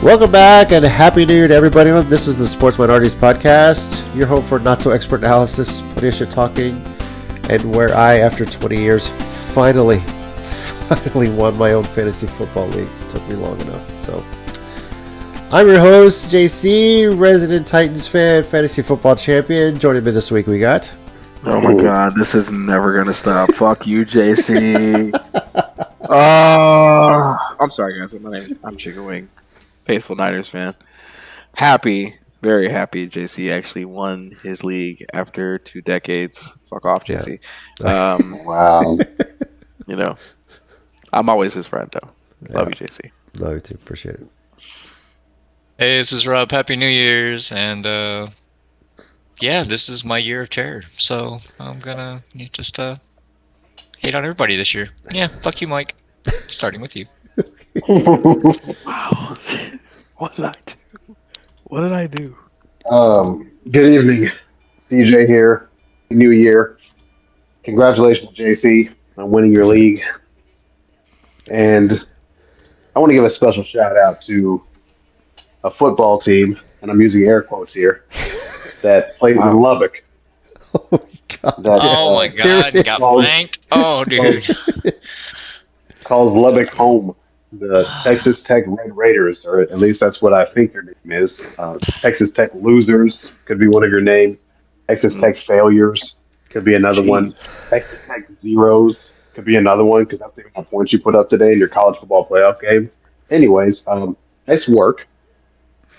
Welcome back and Happy New Year to everybody. This is the Sports Minorities Podcast, your home for not-so-expert analysis, plenty of shit talking, and where I, after 20 years, finally won my own fantasy football league. It took me long enough. So, I'm your host, JC, resident Titans fan, fantasy football champion. Joining me this week, we got... Oh my God, this is never going to stop. Fuck you, JC. I'm sorry, guys. I'm Chicken Wing. Faithful Niners fan. Very happy JC actually won his league after 2 decades. Fuck off, JC. Yeah. Wow. You know, I'm always his friend, though. Love you, JC. Love you too. Appreciate it. Hey, this is Rob. Happy New Year's. And, yeah, this is my year of terror. So I'm going to just hate on everybody this year. Yeah, fuck you, Mike. Starting with you. Wow. What did I do? Good evening. CJ here. New year. Congratulations, JC, on winning your league. And I want to give a special shout out to a football team, and I'm using air quotes here, that plays in Lubbock. Oh my God, got blanked. Oh, dude. Calls Lubbock home. The Texas Tech Red Raiders, or at least that's what I think your name is. Texas Tech Losers could be one of your names. Texas Tech Failures could be another one. Texas Tech Zeros could be another one, because that's the amount of points you put up today in your college football playoff game. Anyways, nice work.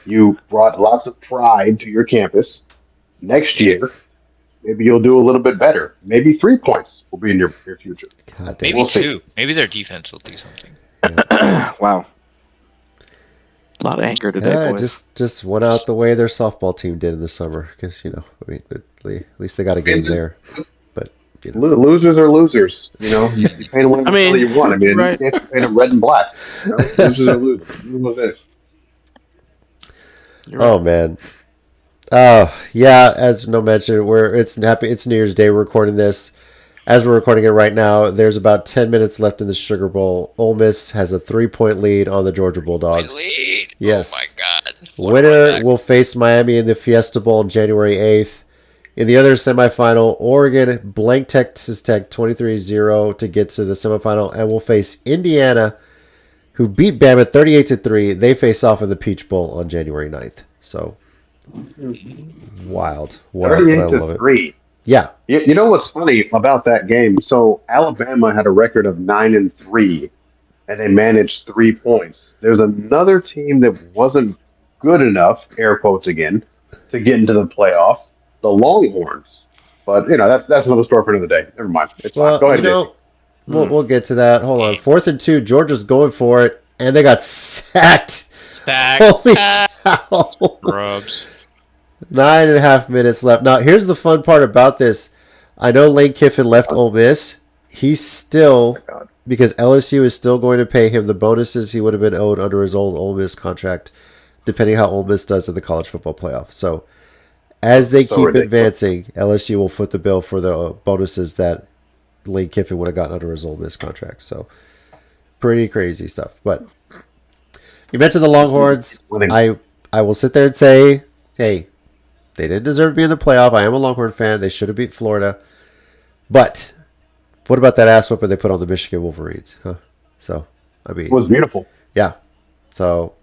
You brought lots of pride to your campus. Next year, maybe you'll do a little bit better. Maybe 3 points will be in your future. Maybe we'll 2. See. Maybe their defense will do something. Wow. A lot of anger today, boys. Just went out the way their softball team did in the summer. Because, at least they got a game there. But, losers are losers. You paint them whatever color you want. Right. You can't paint them red and black. Losers are losers. Look at this. Oh, man. Yeah, as no mention, it's New Year's Day. We're recording this. As we're recording it right now, there's about 10 minutes left in the Sugar Bowl. Ole Miss has a 3-point lead on the Georgia Bulldogs. Lead? Yes. Oh, my God. Winner will face Miami in the Fiesta Bowl on January 8th. In the other semifinal, Oregon blanked Texas Tech 23-0 to get to the semifinal and will face Indiana, who beat Bama 38-3. They face off in the Peach Bowl on January 9th. So, wild. 38-3. Yeah. You know what's funny about that game? So Alabama had a record of 9-3, and they managed 3 points. There's another team that wasn't good enough, air quotes again, to get into the playoff, the Longhorns. But that's another story for another day. Never mind. It's fine. Go ahead, Jason. We'll get to that. Hold on. 4th and 2. Georgia's going for it, and they got sacked. Holy cow. Rubs. 9.5 minutes left. Now, here's the fun part about this. I know Lane Kiffin left Ole Miss. He's still, because LSU is still going to pay him the bonuses he would have been owed under his old Ole Miss contract, depending how Ole Miss does in the college football playoff. So, as they keep advancing, LSU will foot the bill for the bonuses that Lane Kiffin would have gotten under his Ole Miss contract. So, pretty crazy stuff. But you mentioned the Longhorns. I will sit there and say, hey, they didn't deserve to be in the playoff. I am a Longhorn fan. They should have beat Florida. But what about that ass whooping they put on the Michigan Wolverines? Huh? So, it was beautiful. Yeah. So,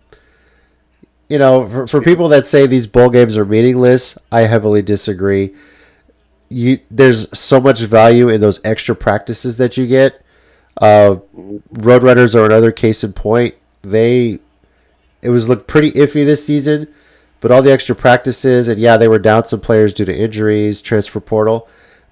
for people that say these bowl games are meaningless, I heavily disagree. There's so much value in those extra practices that you get. Roadrunners are another case in point. It was looked pretty iffy this season. But all the extra practices, and yeah, they were down some players due to injuries, transfer portal,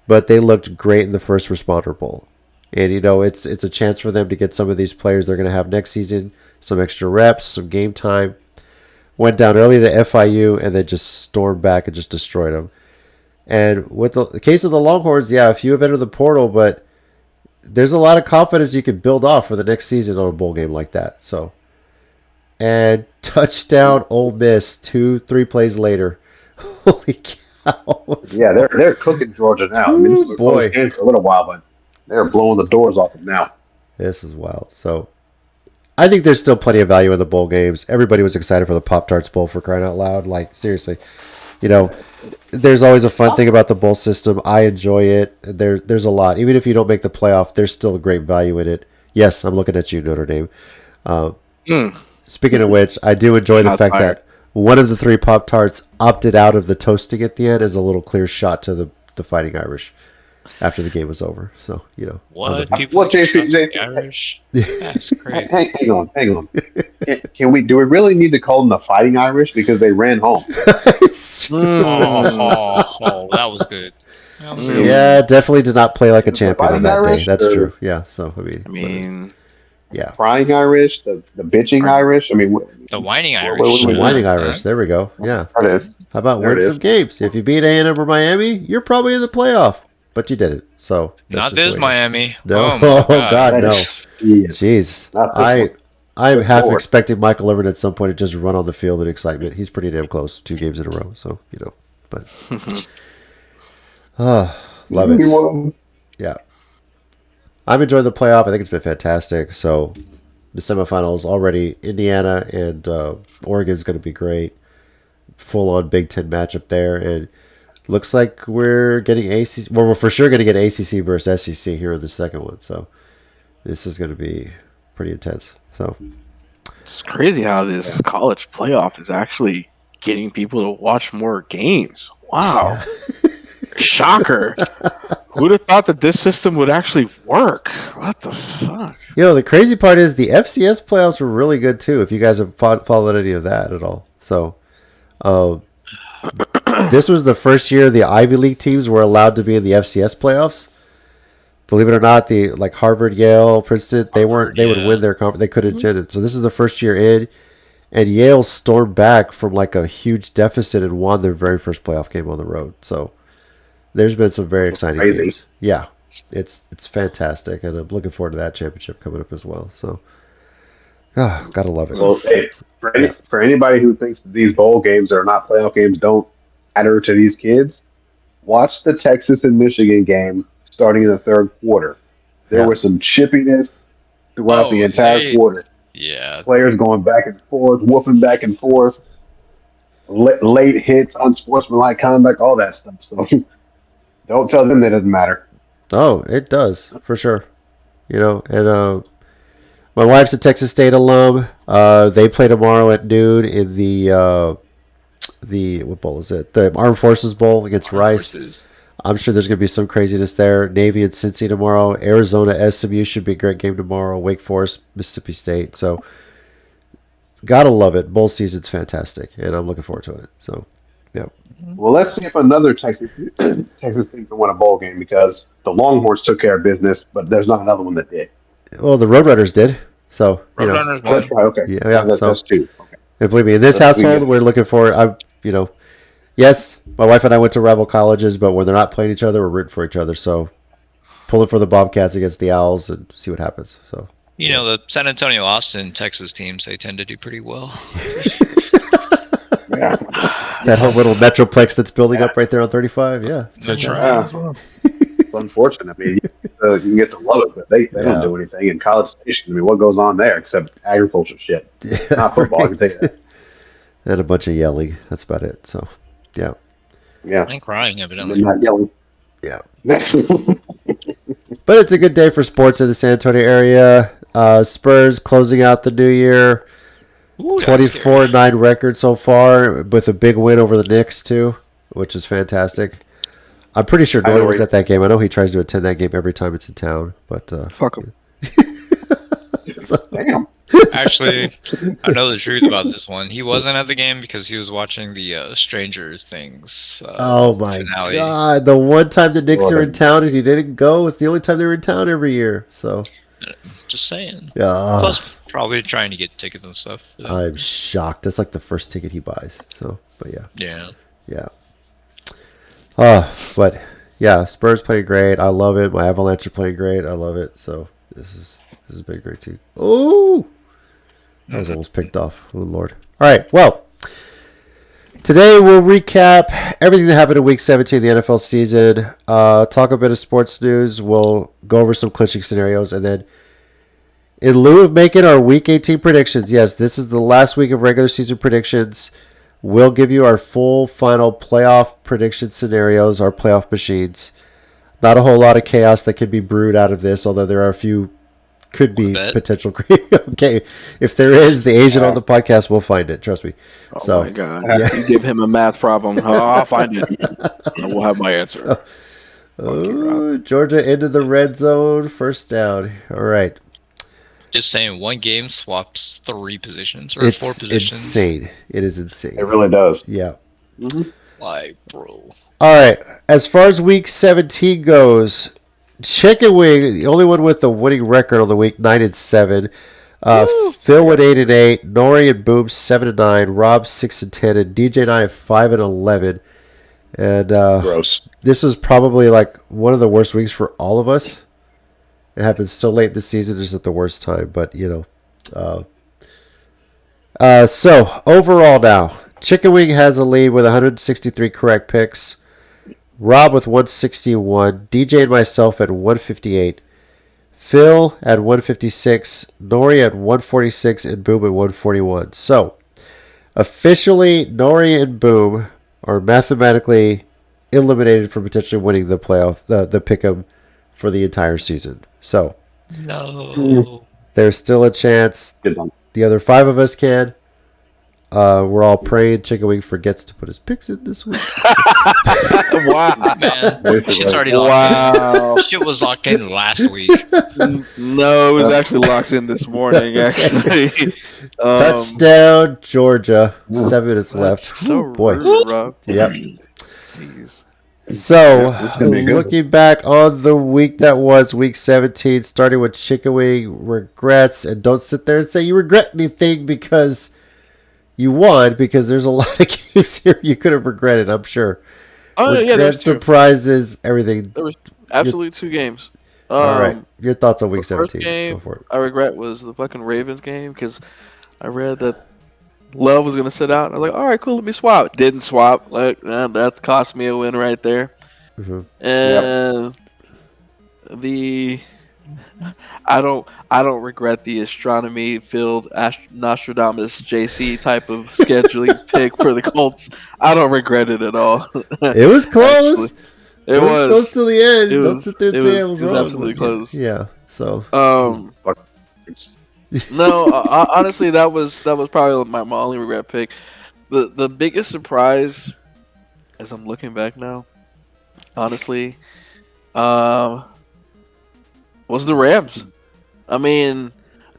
but they looked great in the first responder bowl. And, it's a chance for them to get some of these players they're going to have next season, some extra reps, some game time. Went down early to FIU and then just stormed back and just destroyed them. And with the case of the Longhorns, yeah, a few have entered the portal, but there's a lot of confidence you can build off for the next season on a bowl game like that. So. And touchdown Ole Miss 2-3 plays later. Holy cow. Yeah, they're cooking Georgia now. This was a close game for a little while, but they're blowing the doors off them now. This is wild. So I think there's still plenty of value in the bowl games. Everybody was excited for the Pop-Tarts Bowl, for crying out loud. Like, seriously. You know, there's always a fun thing about the bowl system. I enjoy it. There's a lot. Even if you don't make the playoff, there's still a great value in it. Yes, I'm looking at you, Notre Dame. Speaking of which, I do enjoy the Shots fact fired. that one of the 3 Pop-Tarts opted out of the toasting at the end as a little clear shot to the Fighting Irish after the game was over. So, you know. What? Well, People think JC, shots at the JC, Irish? That's crazy. Hang on. Do we really need to call them the Fighting Irish because they ran home? That was good. That was good. Yeah, definitely did not play like a The champion on Fighting that day. Irish, That's or- true. Yeah, so, I mean, yeah. Crying Irish, the bitching Irish. I mean, The whining What- Irish. what- The what- Whining Uh, Irish. There we go. Yeah. there it is. How about There win it some is. games? If you beat A&M or Miami, you're probably in the playoff. But you didn't. So that's Not just this the way it is. Miami. No. Oh, my God. God, no. Yeah. Jeez. Not this one. I'm Good half Lord. expecting Michael Irvin at some point to just run on the field in excitement. He's pretty damn close. 2 games in a row. So, you know. But love it. Well, Yeah. I'm enjoying the playoff. I think it's been fantastic. So the semifinals already, Indiana and Oregon's going to be great. Full on Big Ten matchup there. And looks like we're getting ACC. Well, we're for sure going to get ACC versus SEC here in the second one. So this is going to be pretty intense. So it's crazy how this college playoff is actually getting people to watch more games. Wow. Shocker. Who'd have thought that this system would actually work? What the fuck? you know, the crazy part is the FCS playoffs were really good too. If you guys have followed any of that at all, so this was the first year the Ivy League teams were allowed to be in the FCS playoffs. Believe it or not, the like Harvard, Yale, Princeton, they weren't. They would yeah. win their conference. They couldn't get it. So this is the first year in, and Yale stormed back from like a huge deficit and won their very first playoff game on the road. So there's been some very exciting Crazy. games. Yeah, it's fantastic, and I'm looking forward to that championship coming up as well. So, gotta love it. Well, hey, for anybody who thinks that these bowl games are not playoff games don't matter to these kids, watch the Texas and Michigan game starting in the third quarter. There Yeah. was some chippiness throughout the Oh, entire they- quarter. Yeah. Players going back and forth, whooping back and forth, late hits, unsportsmanlike conduct, all that stuff. So don't tell them that doesn't matter. Oh, it does for sure. You know, and my wife's a Texas State alum. They play tomorrow at noon in the what bowl is it? The Armed Forces Bowl against Rice. Versus- I'm sure there's going to be some craziness there. Navy and Cincy tomorrow. Arizona SMU should be a great game tomorrow. Wake Forest, Mississippi State. So, gotta love it. Bowl season's fantastic, and I'm looking forward to it. So, yeah. Well, let's see if another Texas team can win a bowl game because the Longhorns took care of business, but there's not another one that did. Well, the Roadrunners did. So, you know, Roadrunners That's won. right. Okay. Yeah, That's, so- that's two. Okay. and believe me, in this That's household, good. we're looking for. Yes, my wife and I went to rival colleges, but when they're not playing each other, we're rooting for each other. So, pulling for the Bobcats against the Owls and see what happens. So, You know, the San Antonio Austin Texas teams, they tend to do pretty well. Yeah. that whole little metroplex that's building up right there on 35. Yeah, it's That's fantastic. right. Yeah. It's unfortunate. I mean, you can get to love it, but they Yeah. don't do anything. In College Station, I mean, what goes on there except agriculture shit? Yeah, Not football, I can tell you that. and a bunch of yelling. That's about it. So, yeah, Yeah. And crying, They're evidently. not yelling. yeah. But it's a good day for sports in the San Antonio area. Spurs closing out the new year. Ooh, that was scary. 24-9 record so far with a big win over the Knicks too, which is fantastic. I'm pretty sure I know Noy where was you- at that game. I know he tries to attend that game every time it's in town, but Fuck them. Damn. Actually, I know the truth about this one. He wasn't at the game because he was watching the Stranger Things. oh my finale. god, the one time the Knicks Well, are in town and he didn't go, it's the only time they were in town every year. So Just saying. yeah, Plus, probably trying to get tickets and stuff. I'm shocked. That's like the first ticket he buys. So, but yeah. Yeah. Yeah. But yeah, Spurs playing great. I love it. My Avalanche are playing great. I love it. So this has been great too. Oh, that was almost picked off. Oh Lord. All right. Well, today we'll recap everything that happened in Week 17 of the NFL season. Talk a bit of sports news. We'll go over some clinching scenarios, and then in lieu of making our Week 18 predictions, yes, this is the last week of regular season predictions. We'll give you our full final playoff prediction scenarios, our playoff machines. Not a whole lot of chaos that could be brewed out of this, although there are a few could be potential. Okay, if there is, the Asian on the podcast will find it. Trust me. Oh my God! Yeah. You give him a math problem, I'll find it. We'll have my answer. Georgia into the red zone, first down. All right. Just saying, one game swaps 3 positions or 4 positions. It's insane. It is insane. It really does. Yeah. Like, bro. All right. As far as Week 17 goes, Chicken Wing, the only one with the winning record on the week, 9-7. Phil with 8-8. Nori and Boom 7-9. Rob 6-10, and DJ and I 5-11. And gross. This was probably like one of the worst weeks for all of us. It happened so late this season, just at the worst time. But so overall now, Chicken Wing has a lead with 163 correct picks. Rob with 161. DJ and myself at 158. Phil at 156. Nori at 146, and Boom at 141. So officially, Nori and Boom are mathematically eliminated from potentially winning the playoff, the pick'em for the entire season. So no, there's still a chance the other 5 of us can. We're all praying Chicken Wing forgets to put his picks in this week. Wow, man, shit's already locked in. Shit was locked in last week. No, it was actually locked in this morning. Actually, Touchdown, Georgia. 7 minutes left. So boy. Rude, Rob. Yep. Jeez. So, looking back on the week that was, Week 17, starting with Chicken Wing regrets, and don't sit there and say you regret anything because you won, because there's a lot of games here you could have regretted, I'm sure. Oh, yeah, there's surprises, everything. There was absolutely 2 games. All right, your thoughts on Week 17. First game Go for it. I regret was the fucking Ravens game, because I read that Love was going to sit out. I was like, all right, cool, let me swap. Didn't swap. Like, that's cost me a win right there. Mm-hmm. And I don't regret the astronomy filled Nostradamus JC type of scheduling pick for the Colts. I don't regret it at all. It was close. It was close to the end. Don't sit there and say it was wrong. absolutely close. Yeah. So. No, honestly, that was probably my only regret pick. The biggest surprise, as I'm looking back now, honestly, was the Rams. I mean,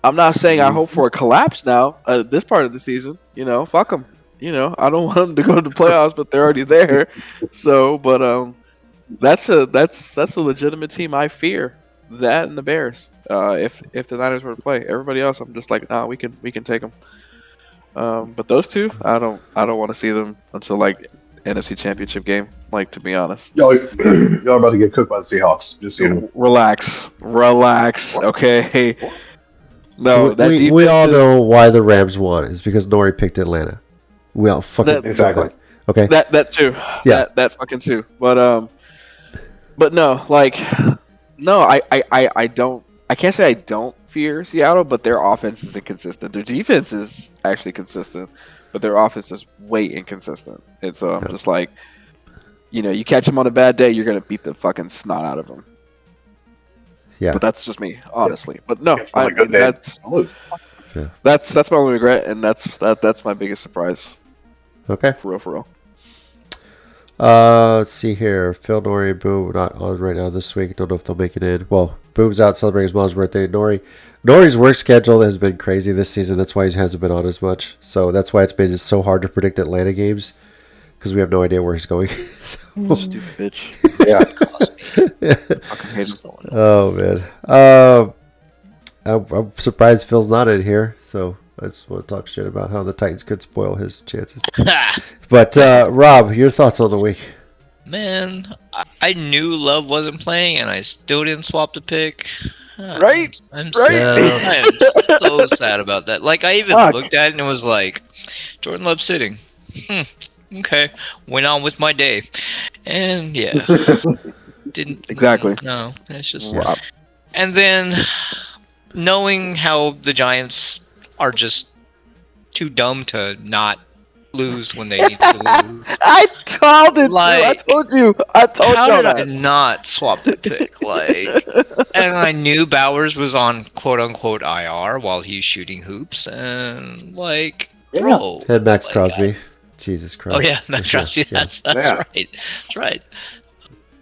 I'm not saying I hope for a collapse now at this part of the season. Fuck them. I don't want them to go to the playoffs, but they're already there. So, but that's a legitimate team I fear. That and the Bears. If the Niners were to play, everybody else, I'm just like, nah, we can take them. But those 2, I don't want to see them until like NFC Championship game. Like, to be honest, y'all are about to get cooked by the Seahawks. Just relax, okay. No, we all know why the Rams won. It's because Nori picked Atlanta. We all fucking exactly. Okay. That too. Yeah. That fucking too. But no, like, no, I don't. I can't say I don't fear Seattle, but their offense is inconsistent. Their defense is actually consistent, but their offense is way inconsistent. And so I'm just like, you catch them on a bad day, you're gonna beat the fucking snot out of them. Yeah. But that's just me, honestly. But no, that's my only regret, and that's my biggest surprise. Okay. For real. Let's see here. Phil, Nori, and Boom not on right now this week. Don't know if they'll make it in. Well, Boom's out celebrating his mom's birthday. Nori's work schedule has been crazy this season. That's why he hasn't been on as much. So that's why it's been just so hard to predict Atlanta games, because we have no idea where he's going. Stupid bitch. Yeah. Oh man. I'm surprised Phil's not in here. So I just want to talk shit about how the Titans could spoil his chances. But Rob, your thoughts on the week? Man, I knew Love wasn't playing, and I still didn't swap the pick. Right? I am so sad about that. Like, I even looked at it and it was like, Jordan Love sitting. Okay. Went on with my day. And yeah. Didn't exactly. No, it's just. And then knowing how the Giants are just too dumb to not lose when they need to lose. I told it, Like, dude. I told how y'all did I that. not swap that pick? Like, and I knew Bowers was on quote unquote IR while he's shooting hoops, and like, bro, Had Max like, Crosby. Jesus Christ. oh yeah, for Max sure. Crosby. Yeah. That's Yeah. right. That's right.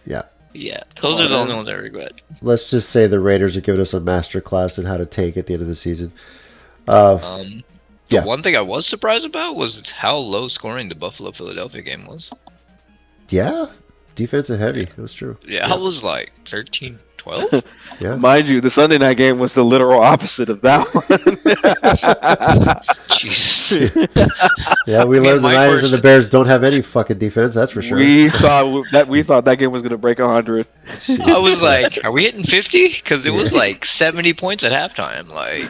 Yeah. Yeah, those on, are the only man. ones I regret. Let's just say the Raiders are giving us a master class in how to tank at the end of the season. Uh, The Yeah. one thing I was surprised about was how low scoring the Buffalo Philadelphia game was. yeah. Defensive heavy. It was true. Yeah, I was like 13-12. Yeah. Mind you, the Sunday night game was the literal opposite of that one. Jesus. Yeah, we Me and learned the Mike Niners were and the Bears don't have any fucking defense. That's for sure. We thought that game was gonna break 100. I was like, are we hitting 50? Because it was like 70 points at halftime. Like,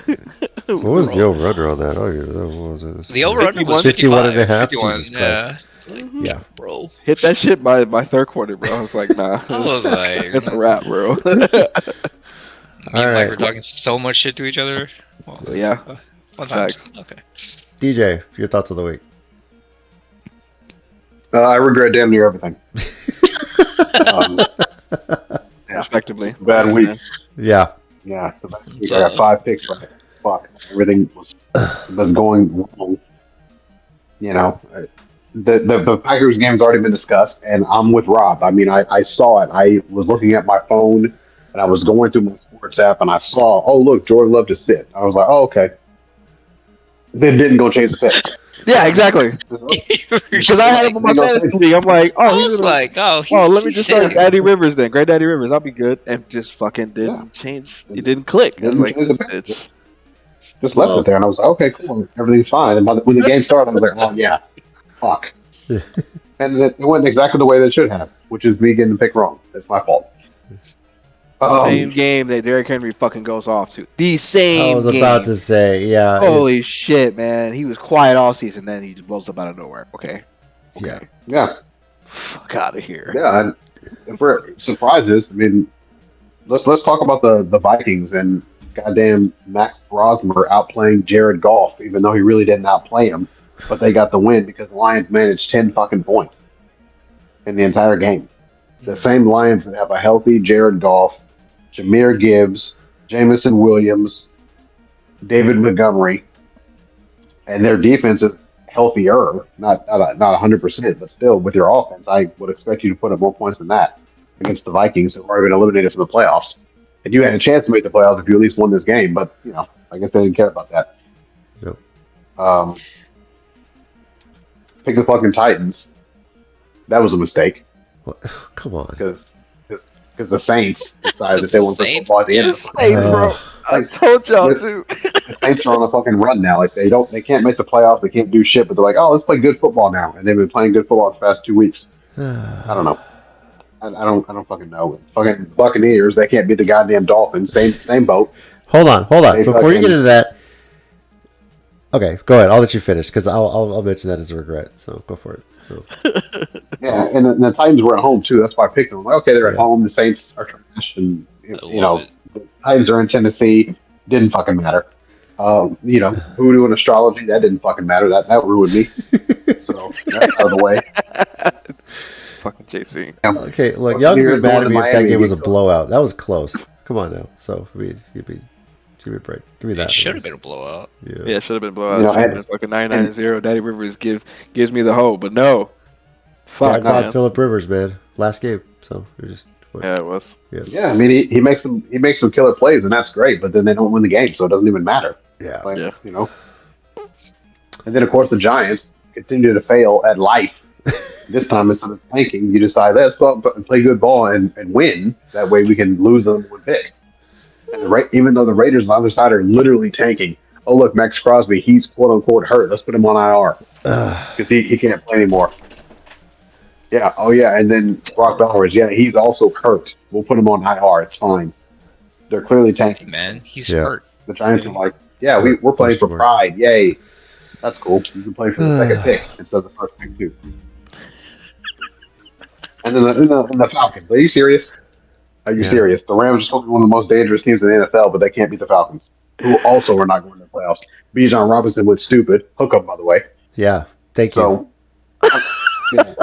What was the over-under on that? Oh, yeah, what was it? the over-under was 51 55. and a half? 51, Jesus yeah. Like, Yeah. bro. Hit that shit by third quarter, bro. I was like, nah, I was like, it's a wrap, bro. me and Mike Alright. were talking so much shit to each other. Well, Yeah, fun times. facts. Okay. DJ, your thoughts of the week? I regret damn near everything. Yeah. Respectively. Bad week. Yeah. Yeah, so bad week. It's, I got 5 picks right. Fuck. Everything was going wrong. You know, the Packers game's already been discussed, and I'm with Rob. I mean, I saw it. I was looking at my phone, and I was going through my sports app, and I saw, oh, look, Jordan Love to sit. I was like, oh, okay. Then didn't go change the pick. Yeah, exactly. Because I had him on my fantasy league. I'm like, I oh, he's was gonna. like, oh, Well, let me he's just start sitting. Daddy Rivers then. Great Daddy Rivers. I'll be good. And just fucking didn't change. It didn't click. I was Didn't like, change the pick. bitch. Just left it there, and I was like, okay, cool. Everything's fine. And when the game started, I was like, oh, yeah. Fuck. And it went exactly the way that it should have, which is me getting the pick wrong. That's my fault. Same game that Derrick Henry fucking goes off to. The same I was game. about to say, yeah. Holy shit, man. He was quiet all season, then he just blows up out of nowhere. Okay. Yeah. Yeah. Fuck out of here. Yeah. And if we're surprises, I mean, let's talk about the Vikings and goddamn Max Brosmer outplaying Jared Goff, even though he really didn't outplay him. But they got the win because the Lions managed 10 fucking points in the entire game. The same Lions that have a healthy Jared Goff, Jahmyr Gibbs, Jamison Williams, David Montgomery, and their defense is healthier, not 100%, but still with your offense, I would expect you to put up more points than that against the Vikings, who've already been eliminated from the playoffs. And you had a chance to make the playoffs if you at least won this game, but I guess they didn't care about that. Yep. Pick the fucking Titans. That was a mistake What? Come on. because the Saints decided that they want to play Saints? football at the end of the Saints, bro. I told y'all to. The Saints are on a fucking run now. Like they can't make the playoffs. They can't do shit. But they're like, oh, let's play good football now. And they've been playing good football the past 2 weeks. I don't know. I don't fucking know. It's fucking Buccaneers. They can't beat the goddamn Dolphins. Same boat. Hold on. They Before you fucking- get into that, okay, go ahead. I'll let you finish because I'll mention that as a regret. So go for it. So Yeah, and the Titans were at home too. That's why I picked them. I'm like, okay, they're at Yeah. home. The Saints are trash, and love it. the Titans are in Tennessee. Didn't fucking matter. Voodoo and astrology, that didn't fucking matter. That ruined me. So that's out of the way. Fucking JC. okay, look, Buccaneers y'all can be going mad to at me if that Miami, game was a he- blowout. That was close. Come on now. So I mean, give me a break. Give me that. It should have been a blowout. Yeah, it should have been blowout. You know, Should have and- been fucking 99-0. Daddy Rivers gives me the hope, but no. Fuck, Jackpot man. Phillip Rivers, man. Last game. So it just Yeah, it was. Yeah, I mean he makes some killer plays, and that's great. But then they don't win the game, so it doesn't even matter. yeah. Like, Yeah. And then of course the Giants continue to fail at life. This time instead of tanking, you decide let's go out and play good ball and win. That way we can lose them with pick. And even though the Raiders on the other side are literally tanking. Oh look, Max Crosby, he's quote unquote hurt. Let's put him on IR because he can't play anymore. Yeah. Oh yeah. And then Brock Bowers, yeah, he's also hurt. We'll put him on IR. It's fine. They're clearly tanking. Man, he's Yeah. hurt. The Giants are like, yeah, we're playing for pride. Yay. That's cool. You can play for the second pick instead of the first pick, too. And then the Falcons. Are you serious? Are you Yeah. serious? The Rams are supposed to be one of the most dangerous teams in the NFL, but they can't beat the Falcons, who also are not going to the playoffs. Bijan Robinson was stupid. Hook up, by the way. Yeah. Thank you. So, yeah,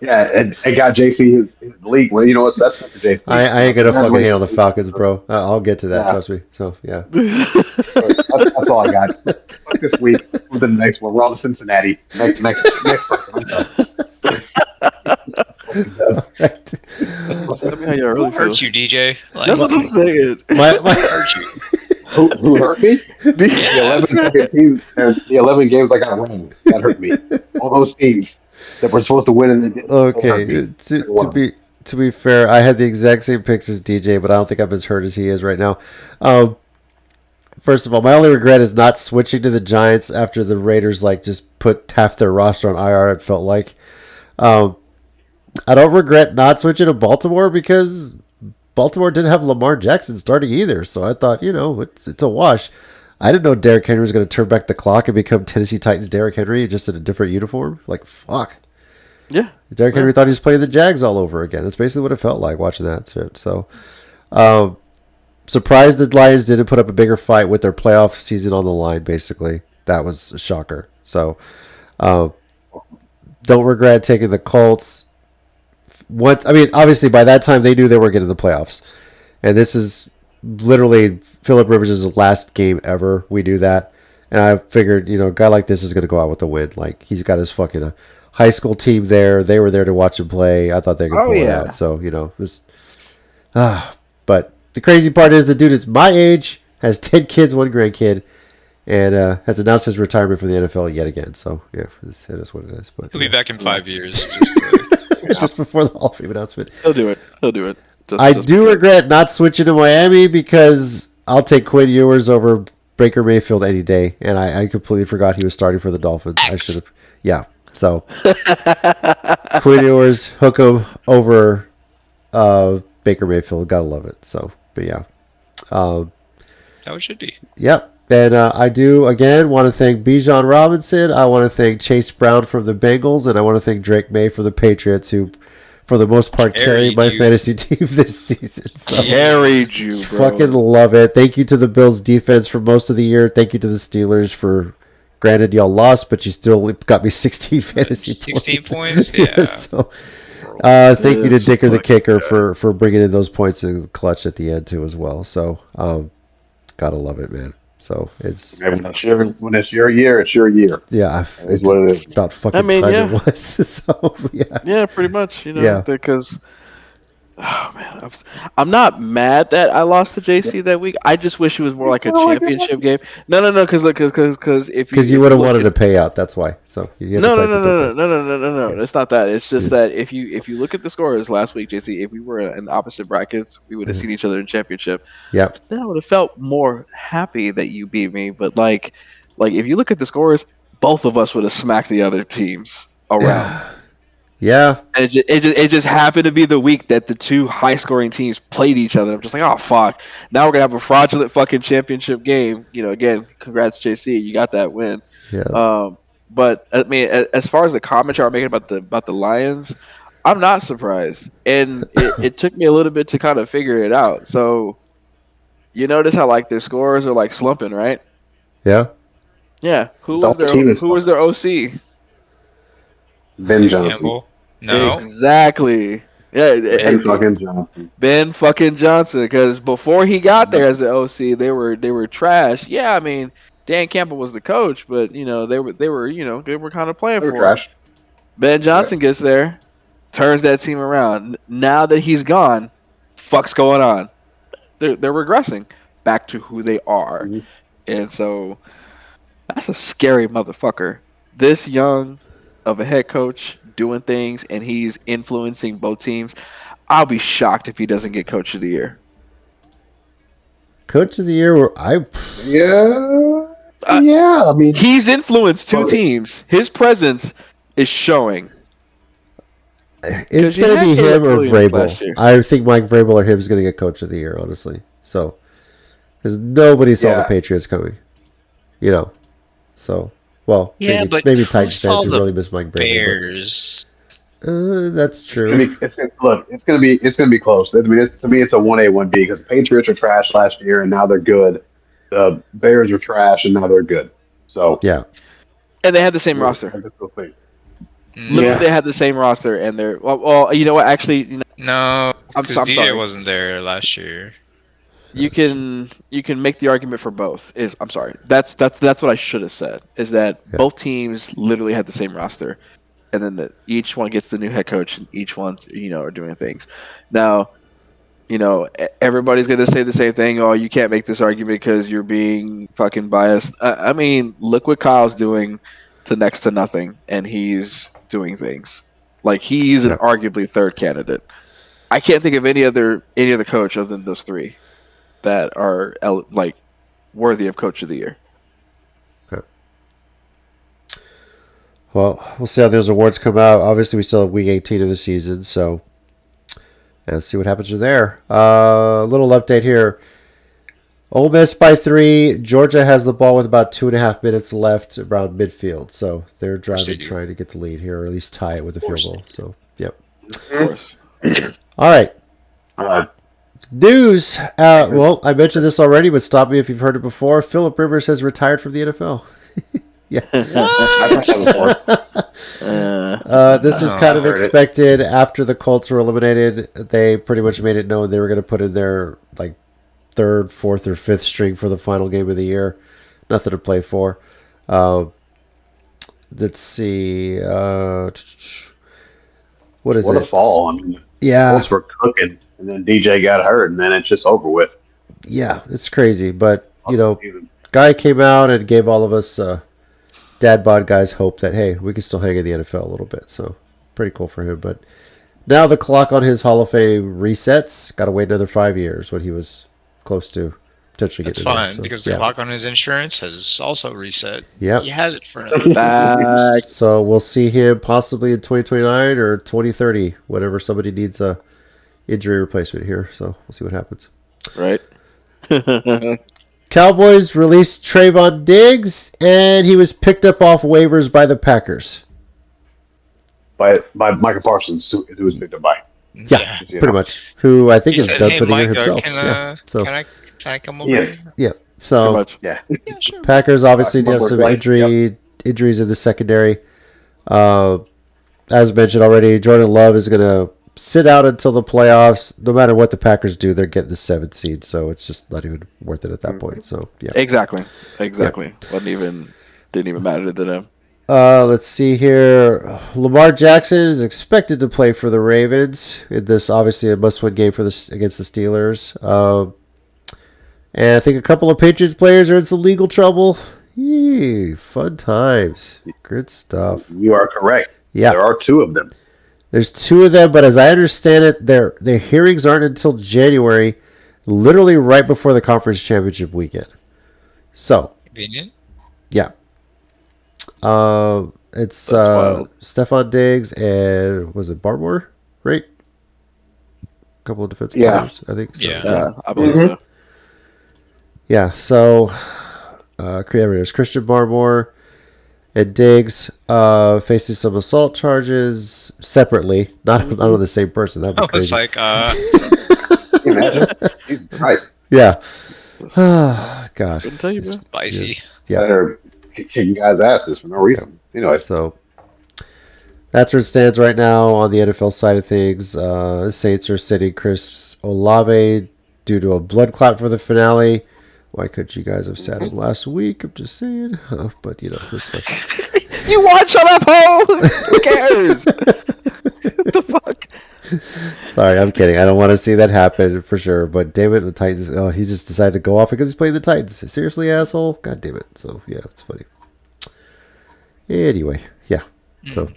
yeah, and got JC his league. Well, you know what? That's good for JC. I ain't gonna fucking hate on Congratulations, the JC. Falcons, bro. I'll get to that. Yeah, Trust me. So yeah. that's all I got. Fuck this week. Move to the next one. We're on to Cincinnati. Next person. I'm done. Fucking done. Right. Just tell me how you really What feel. hurts you, DJ? Like, That's what I'm saying. My what hurts you? Who hurt me? The Yeah. 11 fucking teams and the 11 games I got wrong. That hurt me. All those teams that were supposed to win and they didn't. That hurt me. Okay. Every one of them. To be fair, I had the exact same picks as DJ, but I don't think I'm as hurt as he is right now. First of all, my only regret is not switching to the Giants after the Raiders like just put half their roster on IR. It felt like. I don't regret not switching to Baltimore because Baltimore didn't have Lamar Jackson starting either. So I thought, it's a wash. I didn't know Derrick Henry was going to turn back the clock and become Tennessee Titans Derrick Henry just in a different uniform. Like, fuck. Yeah. Derrick Henry thought he was playing the Jags all over again. That's basically what it felt like watching that. So, surprised the Lions didn't put up a bigger fight with their playoff season on the line, basically. That was a shocker. So, don't regret taking the Colts. Obviously, by that time, they knew they were getting the playoffs. And this is literally Philip Rivers' last game ever. We knew that. And I figured, a guy like this is going to go out with a win. Like, he's got his fucking high school team there. They were there to watch him play. I thought they could pull it out. So, this. But the crazy part is the dude is my age, has 10 kids, 1 grandkid, and has announced his retirement from the NFL yet again. So, yeah, it is what it is. But He'll be back in 5 years. just before the Hall of Fame announcement. He'll do it. I do regret not switching to Miami because I'll take Quinn Ewers over Baker Mayfield any day, and I completely forgot he was starting for the Dolphins. I should have. Yeah, so Quinn Ewers, hook him over Baker Mayfield. Gotta love it. So, but yeah. How it should be. Yep. And I do, again, want to thank Bijan Robinson. I want to thank Chase Brown from the Bengals. And I want to thank Drake May for the Patriots, who, for the most part, carried my fantasy team this season. So, carried you, bro. Fucking love it. Thank you to the Bills defense for most of the year. Thank you to the Steelers for, granted, y'all lost, but you still got me 16 fantasy 16 points. Yeah. So, thank you to Dicker the Kicker for bringing in those points in the clutch at the end, too, as well. So, gotta love it, man. So it's when it's your year, it's your year. Yeah, it's what it is. About fucking time it was. So yeah, pretty much. Because I'm not mad that I lost to JC that week. I just wish it was more like a championship game. No, because if you would have wanted a payout, that's why. So no. It's not that. It's just that if you look at the scores last week, JC, if we were in opposite brackets, we would have seen each other in championship. Yeah. Then I would have felt more happy that you beat me. But like if you look at the scores, both of us would have smacked the other teams around. Yeah. And it just happened to be the week that the two high scoring teams played each other. I'm just like, oh fuck. Now we're gonna have a fraudulent fucking championship game. Again, congrats JC, you got that win. Yeah. But I mean, as far as the commentary I'm making about the Lions, I'm not surprised. And it took me a little bit to kind of figure it out. So you notice how like their scores are like slumping, right? Yeah. Yeah. Who was their OC? Ben Johnson. Campbell. No. Exactly. Yeah. Ben fucking Johnson. Because before he got there as the OC, they were trash. Yeah, I mean, Dan Campbell was the coach, but they were kind of playing for trash. him. Ben Johnson gets there, turns that team around. Now that he's gone, fuck's going on? They're regressing back to who they are, and so that's a scary motherfucker. This young of a head coach doing things, and he's influencing both teams. I'll be shocked if he doesn't get Coach of the Year. Coach of the Year, yeah. I mean, he's influenced two teams. His presence is showing. It's going to be him or Vrabel. I think Mike Vrabel or him is going to get Coach of the Year, honestly. So, because nobody saw the Patriots coming, So, well, maybe Titans fans who really miss Mike Vrabel. Bears. That's It's gonna true. be. It's gonna be close. I mean, to me, it's a 1A, 1B because the Patriots were trash last year and now they're good. The Bears were trash and now they're good. So Yeah. And they had the same roster. I just don't think. Literally, Yeah. they had the same roster, and they're well. You know what? Actually, No, I'm because DJ sorry. wasn't there last year. You can make the argument for both. I'm sorry. That's what I should have said. Is that Yeah. both teams literally had the same roster, and then each one gets the new head coach, and each one's are doing things. Now, everybody's going to say the same thing. Oh, you can't make this argument because you're being fucking biased. I mean, look what Kyle's doing to next to nothing, and he's doing things. Like, he's an Yeah. arguably third candidate. I can't think of any other coach other than those three that are like worthy of coach of the year. Well, we'll see how those awards come out. Obviously, we still have week 18 of the season, so let's see what happens from there. A little update here. Ole Miss by 3. Georgia has the ball with about 2.5 minutes left around midfield, so they're driving, trying to get the lead here, or at least tie it with a field goal. So, yep. Of course. All right. Uh, News. Well, I mentioned this already, but stop me if you've heard it before. Philip Rivers has retired from the NFL. Yeah. I've heard that before. This was kind of expected after the Colts were eliminated. They pretty much made it known they were going to put in their third, fourth, or fifth string for the final game of the year. Nothing to play for. Let's see. What is What it? a fall. I mean, Yeah. Colts were cooking, and then DJ got hurt, and then it's just over with. Yeah, it's crazy. But, guy came out and gave all of us dad bod guys hope that, hey, we can still hang in the NFL a little bit. So, pretty cool for him. But now the clock on his Hall of Fame resets. Got to wait another 5 years when he was close to potentially That's getting fine there. So, because the clock on his insurance has also reset. Yep. He has it for another. So we'll see him possibly in 2029 or 2030, whenever somebody needs a injury replacement here. So we'll see what happens. Right. Cowboys released Trayvon Diggs, and he was picked up off waivers by the Packers. By Michael Parsons, who was picked up by. Yeah, pretty much. Who I think He is said, done "Hey, for the year Mike, himself. can I come over? Yes. here?" Yeah. Pretty So much. Yeah. Yeah, sure. Packers obviously Much have more some play. Yep. injuries in the secondary. As mentioned already, Jordan Love is going to sit out until the playoffs. No matter what the Packers do, they're getting the 7th seed, so it's just not even worth it at that point. So yeah. Exactly. Didn't even matter to them. Let's see here. Lamar Jackson is expected to play for the Ravens in this, obviously a must-win game against the Steelers. And I think a couple of Patriots players are in some legal trouble. Yee, fun times. Good stuff. You are correct. Yeah. There are 2 of them. There's 2 of them, but as I understand it, their hearings aren't until January, literally right before the conference championship weekend. So, Convenient. yeah. It's wild. Stephon Diggs and was it Barmore, right? A couple of defensive Yeah. players, I think. So, Yeah. Yeah, I believe so. Yeah, so there's Christian Barmore and Diggs facing some assault charges separately, not on the same person. That'd be I was crazy. like, Can you imagine? Jesus Christ. Yeah. God. Couldn't tell you, bro. spicy. Yeah. They're kicking guys' asses for no reason. Anyways, So that's where it stands right now on the NFL side of things. Saints are sitting Chris Olave due to a blood clot for the finale. Why couldn't you guys have sat him last week? I'm just saying. But, it's fine. You watch on that pole. Who cares? What the fuck? Sorry, I'm kidding. I don't want to see that happen for sure. But damn it, the Titans. Oh, he just decided to go off because he's playing the Titans. Seriously, asshole? God damn it. So, yeah, it's funny. Anyway, yeah. So,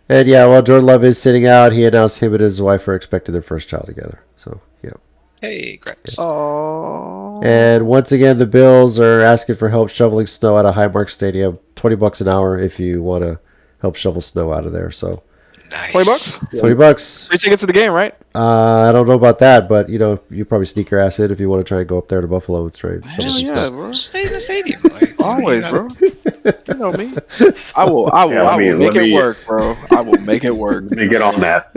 and yeah, while Jordan Love is sitting out, he announced him and his wife are expecting their first child together. So, yeah. Hey, Grace. Oh. And once again, the Bills are asking for help shoveling snow out of Highmark Stadium. $20 an hour if you want to help shovel snow out of there. So, Nice. $20? $20. Free tickets to the game, right? I don't know about that, but you probably sneak your ass in if you want to try and go up there to Buffalo and try and shovel Hell some yeah, snow. bro. Just stay in the stadium. Like, Always, you bro. You know me. I will make it work, bro. I will make it work. Let me get on that.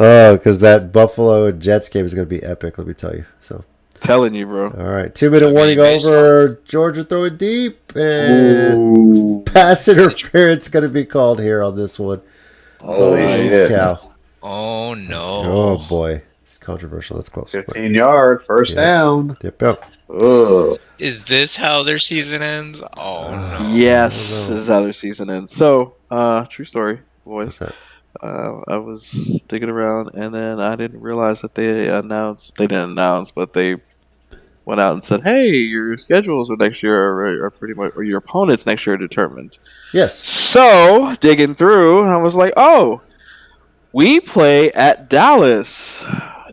Oh, because that Buffalo and Jets game is going to be epic. Let me tell you. So, Telling you, bro. all right, 2-minute warning based over. Georgia throwing deep, and Ooh. pass interference going to be called here on this one. Holy Holy shit. cow! Oh no. Oh boy, it's controversial. That's close. 15 yard, first Yeah. down. Yep. Ugh. Is this how their season ends? Oh no. Yes, Oh, no. this is how their season ends. So, true story, What's boys. that? I was digging around, and then I didn't realize that they didn't announce, but they went out and said, "Hey, your schedules are next year are pretty much, or your opponents next year are determined." Yes. So, digging through, I was like, "Oh, we play at Dallas."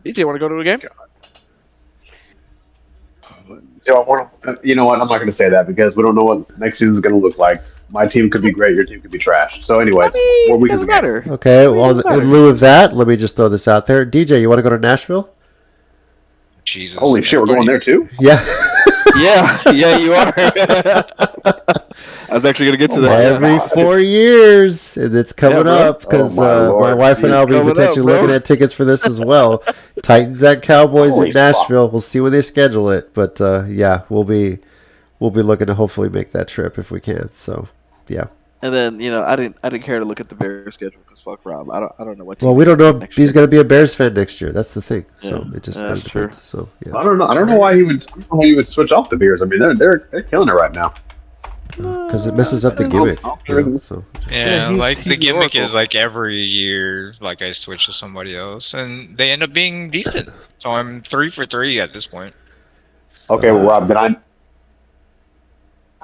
DJ, want to go to a game? You know what? I'm not going to say that because we don't know what next season is going to look like. My team could be great. Your team could be trash. So, anyways, I what mean, week it is doesn't the game? matter. Okay. I mean, it Well, doesn't matter. in lieu of that, let me just throw this out there. DJ, you want to go to Nashville? Jesus. Holy shit, we're going there too? Yeah. Yeah, you are. I was actually gonna get to that. Every 4 years, and it's coming bro. up because Oh, my my Lord. wife and I will be Coming up, potentially bro. looking at tickets for this as well. Titans at Cowboys Holy at Nashville. We'll see when they schedule it, but yeah, we'll be looking to hopefully make that trip if we can. So yeah. And then I didn't care to look at the Bears schedule because fuck Rob. I don't know what. Well, team we don't know if next he's year. going to be a Bears fan next year. That's the thing. So Yeah, it just that's depends. So yeah. I don't know why he would switch off the Bears. I mean, they're killing it right now. Because it messes up the gimmick. So Yeah, he's- like he's the the gimmick Oracle. is like every year, like I switch to somebody else, and they end up being decent. So I'm 3 for 3 at this point. Okay, well, Rob, then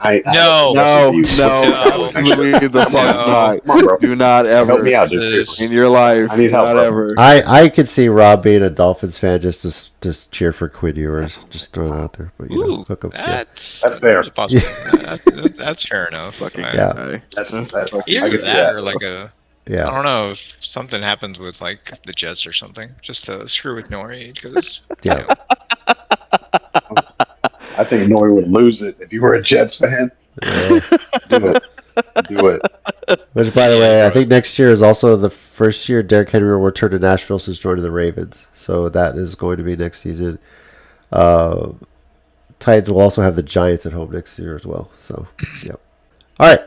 No. No, No. absolutely the fuck No. not. Come on, bro. Do not Help ever me out, dude. This- seriously. in your life. I need do help, not bro. ever. I could see Rob being a Dolphins fan just cheer for Quinn Ewers. Just throw it out there. But you know, Ooh, hook up. Yeah. That's fair. there's a possibility. That's fair enough. Fucking Right. Yeah. guy. That's Either I can see that that. or like I Yeah. don't know if something happens with like the Jets or something, just to screw with Nori because Yeah. I think Nori would lose it if you were a Jets fan. Yeah. Do it. Which, by the Yeah, way, I bro. think next year is also the first year Derrick Henry will return to Nashville since joining the Ravens. So that is going to be next season. Titans will also have the Giants at home next year as well. So, yep. All right.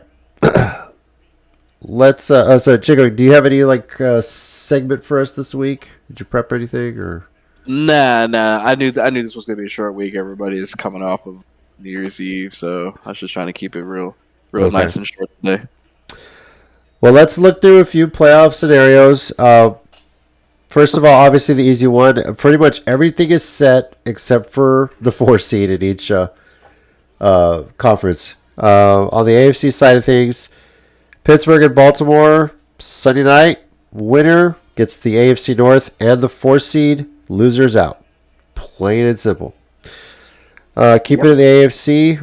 Let's. So, Chico, do you have any segment for us this week? Did you prep anything or? Nah. I knew this was gonna be a short week. Everybody's coming off of New Year's Eve, so I was just trying to keep it real Okay. nice and short today. Well, let's look through a few playoff scenarios. First of all, obviously the easy one. Pretty much everything is set except for the 4 seed in each conference. On the AFC side of things, Pittsburgh and Baltimore, Sunday night. Winner gets the AFC North and the 4 seed. Losers out. Plain and simple. Keeping in the AFC,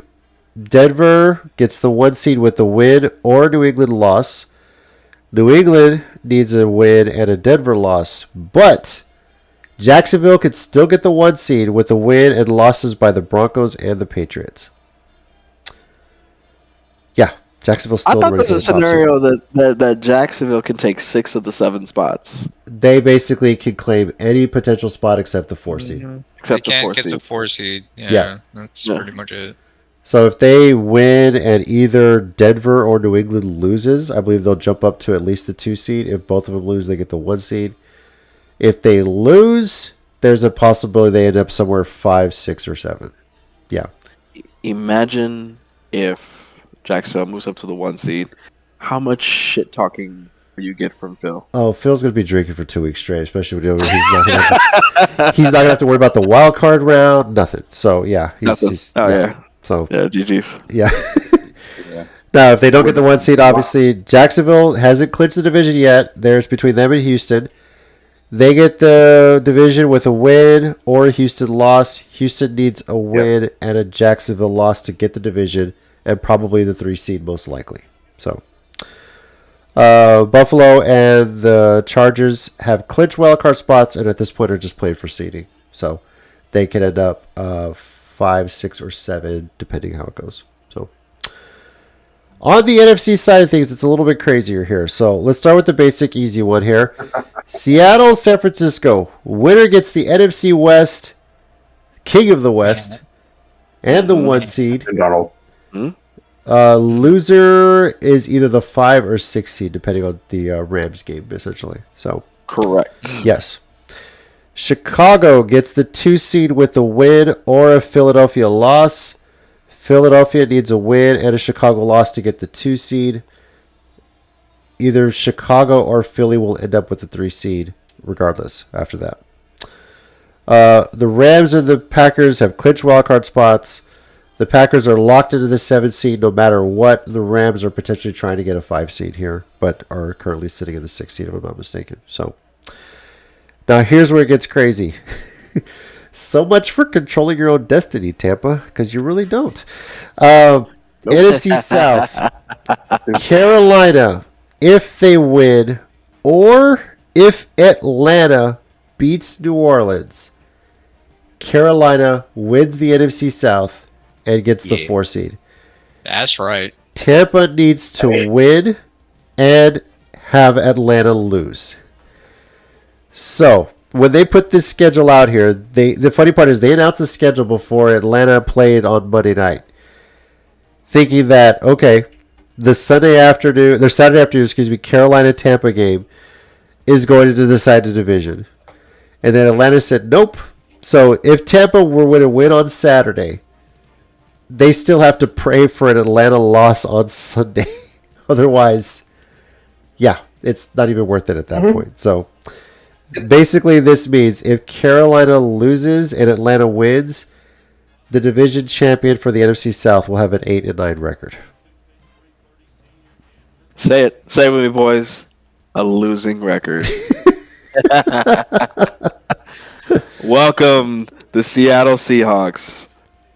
Denver gets the 1 seed with a win or New England loss. New England needs a win and a Denver loss, but Jacksonville could still get the 1 seed with a win and losses by the Broncos and the Patriots. Yeah, Jacksonville's I still thought ready there for was the a top scenario seed. that Jacksonville can take 6 of the 7 spots, They basically can claim any potential spot except the 4 seed. except they the can't 4 get seed. the 4 seed. Yeah. That's Yeah. pretty much it. So if they win and either Denver or New England loses, I believe they'll jump up to at least the 2 seed. If both of them lose, they get the 1 seed. If they lose, there's a possibility they end up somewhere 5, 6, or 7. Yeah. Imagine if Jacksonville moves up to the 1 seed. How much shit talking do you get from Phil? Oh, Phil's gonna be drinking for 2 weeks straight, especially when he's not gonna have to worry about the wild card round, nothing. So yeah, Nothing. Yeah. So Yeah, GG's. yeah. Yeah. Now, if they don't get the 1 seed, obviously Jacksonville hasn't clinched the division yet. There's between them and Houston. They get the division with a win or a Houston loss. Houston needs a win and a Jacksonville loss to get the division, and probably the 3 seed most likely. So, Buffalo and the Chargers have clinched wildcard spots, and at this point are just playing for seeding. So, they can end up 5, 6, or 7, depending how it goes. So, On the NFC side of things, it's a little bit crazier here. So let's start with the basic, easy one here. Seattle, San Francisco. Winner gets the NFC West, King of the West, and the 1 seed. Donald. Loser is either the 5 or 6 seed, depending on the Rams game, essentially. So Correct. yes. Chicago gets the 2 seed with a win or a Philadelphia loss. Philadelphia needs a win and a Chicago loss to get the 2 seed. Either Chicago or Philly will end up with the 3 seed, regardless, after that. The Rams and the Packers have clinched wildcard spots. The Packers are locked into the 7 seed no matter what. The Rams are potentially trying to get a 5 seed here, but are currently sitting in the 6 seed, if I'm not mistaken. So now here's where it gets crazy. So much for controlling your own destiny, Tampa, because you really don't. NFC South, Carolina, if they win, or if Atlanta beats New Orleans, Carolina wins the NFC South and gets the 4 seed. That's right. Tampa needs to win and have Atlanta lose. So when they put this schedule out here, the funny part is they announced the schedule before Atlanta played on Monday night, thinking that, okay, the Saturday afternoon, Carolina Tampa game is going to decide the division. And then Atlanta said, nope. So if Tampa were to win on Saturday, they still have to pray for an Atlanta loss on Sunday. Otherwise, yeah, it's not even worth it at that point. So basically, this means if Carolina loses and Atlanta wins, the division champion for the NFC South will have an 8-9 record. Say it. Say it with me, boys. A losing record. Welcome, the Seattle Seahawks.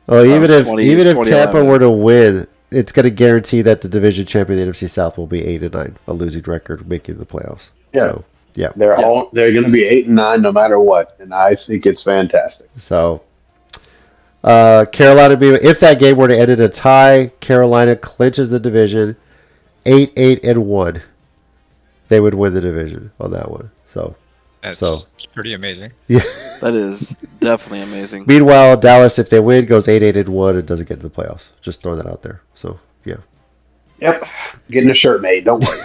Well, even if 2011. Tampa were to win, it's going to guarantee that the division champion of the NFC South will be 8-9, a losing record, making the playoffs. Yeah. So, yeah. They're going to be 8-9 no matter what, and I think it's fantastic. So, Carolina, if that game were to end in a tie, Carolina clinches the division, 8-1. They would win the division on that one. So That's pretty amazing. yeah. That is definitely amazing. Meanwhile, Dallas, if they win, goes 8-1 and doesn't get to the playoffs. Just throwing that out there. So yeah. Yep. Getting a shirt made. Don't worry.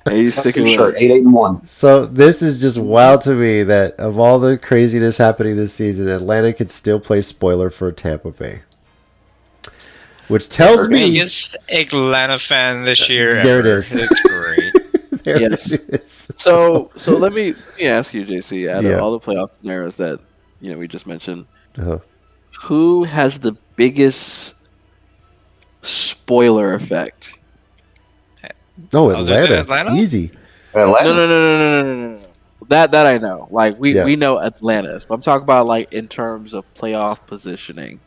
Hey, you sticking with shirt. it. 8-1. So this is just wild to me that of all the craziness happening this season, Atlanta could still play spoiler for Tampa Bay. Which tells me Biggest Atlanta fan this year. There it ever. is. It's great. there Yes. it is. So let me ask you, JC, out of Yeah. all the playoff scenarios that we just mentioned, Uh-huh. who has the biggest spoiler effect? Oh, Other than Atlanta. Atlanta? Easy. Atlanta. No. That I know. Like we Yeah. know Atlanta's, but I'm talking about like in terms of playoff positioning.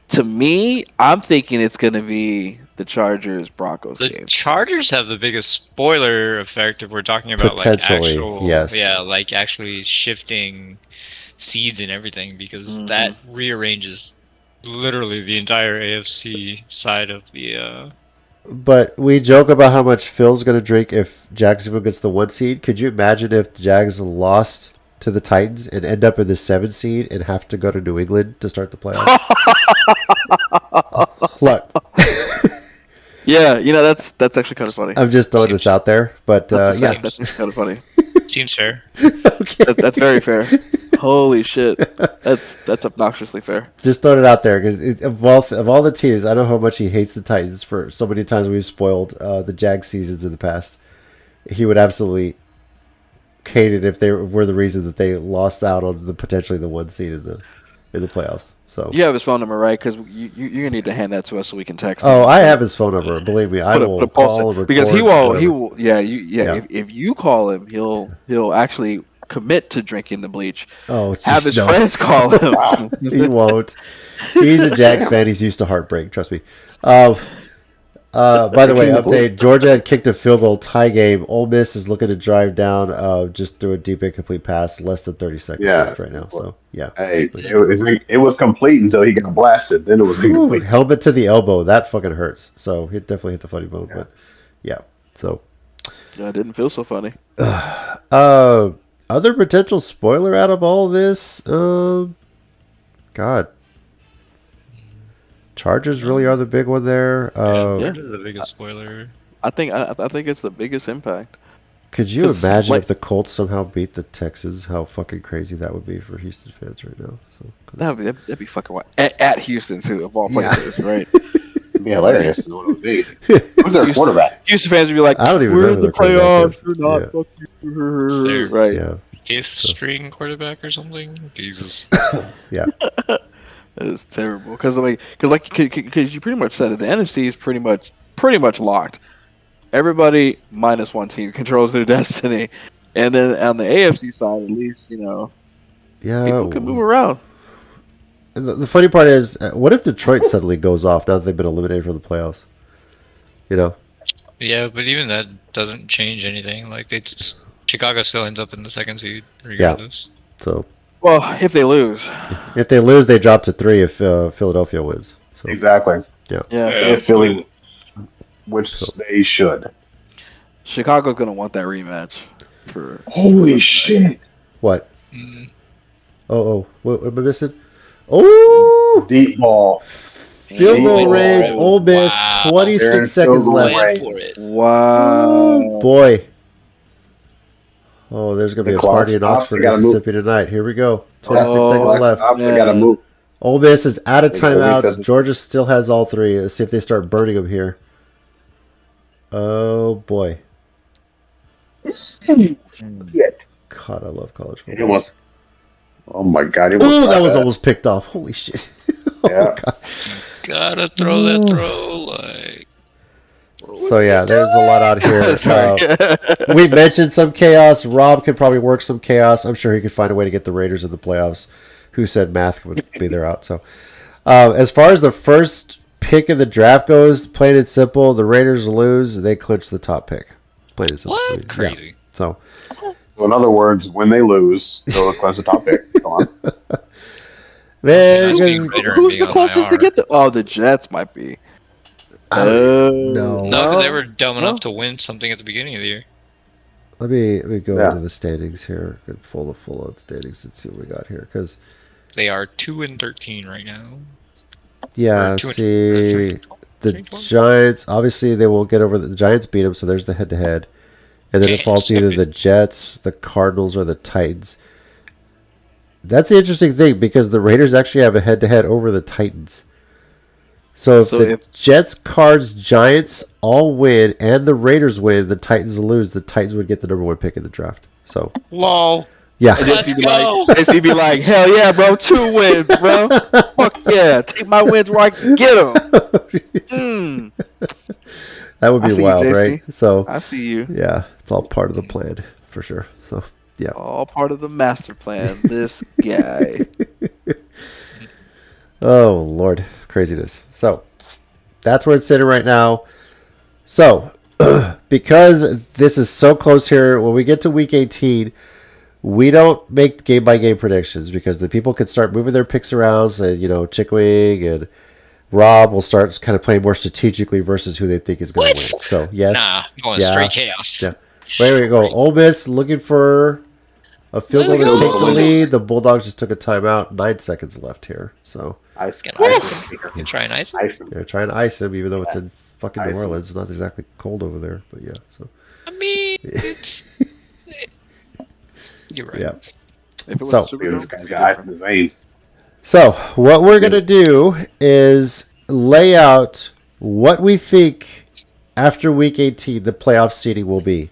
To me, I'm thinking it's going to be the Chargers Broncos The game. Chargers have the biggest spoiler effect if we're talking about like Potentially, actual, yes. yeah, like actually shifting seeds and everything because Mhm. that rearranges literally the entire AFC side of the. But we joke about how much Phil's going to drink if Jacksonville gets the 1 seed. Could you imagine if the Jags lost to the Titans and end up in the 7 seed and have to go to New England to start the playoffs? Look, Yeah, that's actually kind of funny. I'm just throwing this out there, but yeah. That's kind of funny. Seems fair. Okay. That's very fair. Holy shit, that's obnoxiously fair. Just throwing it out there because of all the teams, I know how much he hates the Titans for so many times we've spoiled the Jags seasons in the past. He would absolutely hate it if they were the reason that they lost out on the potentially the 1 seed in the playoffs. So You have his phone number, right? Because you're gonna need to hand that to us so we can text. oh, him. I have his phone number. Believe me, I will call and record. because he whatever. will. Yeah, Yeah. If you call him, he'll actually commit to drinking the bleach. Oh, it's Have just, his no. friends call him. He won't. He's a Jags fan. He's used to heartbreak. Trust me. By the way, King of update: Georgia had kicked a field goal tie game. Ole Miss is looking to drive down, just through a deep incomplete pass. Less than 30 seconds Yeah. left right now. So yeah, Hey, it was complete until he got blasted. Then it was Whew, incomplete. helmet to the elbow. That fucking hurts. So he definitely hit the funny bone. Yeah. But yeah. So Yeah, it didn't feel so funny. other potential spoiler out of all this, God, Chargers really are the big one there. Yeah. They're the biggest spoiler. I think it's the biggest impact. Could you 'Cause, imagine like- if the Colts somehow beat the Texans? How fucking crazy that would be for Houston fans right now. So 'cause- That'd be fucking wild. At Houston too, of all places, right? It'd be hilarious. Is what it would be. Who's their quarterback? Houston fans would be like, I don't even "We're know in who the their quarterback playoffs. We're not. is. Fuck you." Right? yeah, Fifth string quarterback or something? Jesus. yeah. It's terrible because you pretty much said it. The NFC is pretty much locked. Everybody minus one team controls their destiny, and then on the AFC side, at least people can move around. The funny part is, what if Detroit suddenly goes off now that they've been eliminated from the playoffs? You know, Yeah, but even that doesn't change anything. Like Chicago still ends up in the second seed regardless. so Well, if they lose, if they lose, they drop to 3 if Philadelphia wins. So Exactly. yeah, If Philly, which they should. Chicago's gonna want that rematch. For Holy shit! what? Mm, What am I missing? Oh, Deep ball. field goal Deep range. ball. Ole Miss, Wow. 26 They're in seconds field goal left. range. for it. wow, Boy. Oh, there's going to be The a clock party in stops, Oxford, they gotta Mississippi tonight. Here we go. 26 Oh, seconds left. They man. gotta move. Ole Miss is out of They gotta timeouts. reset the- Georgia still has all 3. Let's see if they start burning them here. Oh, boy. Shit. God, I love college He football. almost. Oh my god! He almost Oh, that got was almost picked off. Holy shit. Oh, Yeah. God. Gotta throw that throw like. So, yeah, there's a lot out here. Sorry. We mentioned some chaos. Rob could probably work some chaos. I'm sure he could find a way to get the Raiders in the playoffs. Who said math would be their out? So, as far as the first pick of the draft goes, plain and simple, the Raiders lose, they clinch the top pick. Plain and simple. What? Yeah. Crazy. So, So in other words, when they lose, they'll close the top pick. Go on. man, Nice being because Raider Who's being the on closest to IR. get the? Oh, the Jets might be. I don't know. No, because they were dumb No. enough to win something at the beginning of the year. let me go Yeah. into the standings here. Get full on standings and see what we got here. Because They are 2-13 right now. yeah, Or 2 and- see the 3-12? Giants. Obviously, they will get over the Giants. Beat them, so there's the head-to-head. And then it Okay, falls to either the Jets, the Cardinals, or the Titans. That's the interesting thing because the Raiders actually have a head-to-head over the Titans. So if the Jets, Cards, Giants all win and the Raiders win, the Titans lose. The Titans would get the number 1 pick in the draft. So Lol. yeah, Let's go. He be like, hell yeah, bro, 2 wins, bro. Fuck yeah, take my wins where I can get them. Mm, that would I be see you, wild, JC. right? So I see you. yeah, it's all part of the plan for sure. So yeah. All part of the master plan. This guy. Oh Lord, craziness. So that's where it's sitting right now. So because this is so close here, when we get to week 18, we don't make game by game predictions because the people can start moving their picks around. So, Chickwing and Rob will start kind of playing more strategically versus who they think is going to What? win. So yes, Nah, I'm going Yeah. straight chaos. Yeah. Where we go. Ole Miss looking for a field goal to Let's take go. the lead. The Bulldogs just took a timeout. 9 seconds left here. So Ice, Get ice, ice. You can try an ice. ice, ice. they're trying to ice him, even though it's in fucking New Ice him. Orleans. It's not exactly cold over there, but yeah. So I mean, it's. You're right. yeah. If it was So- Super This Bowl, guy's got ice in his veins. So what we're gonna do is lay out what we think after week 18 the playoff seeding will be.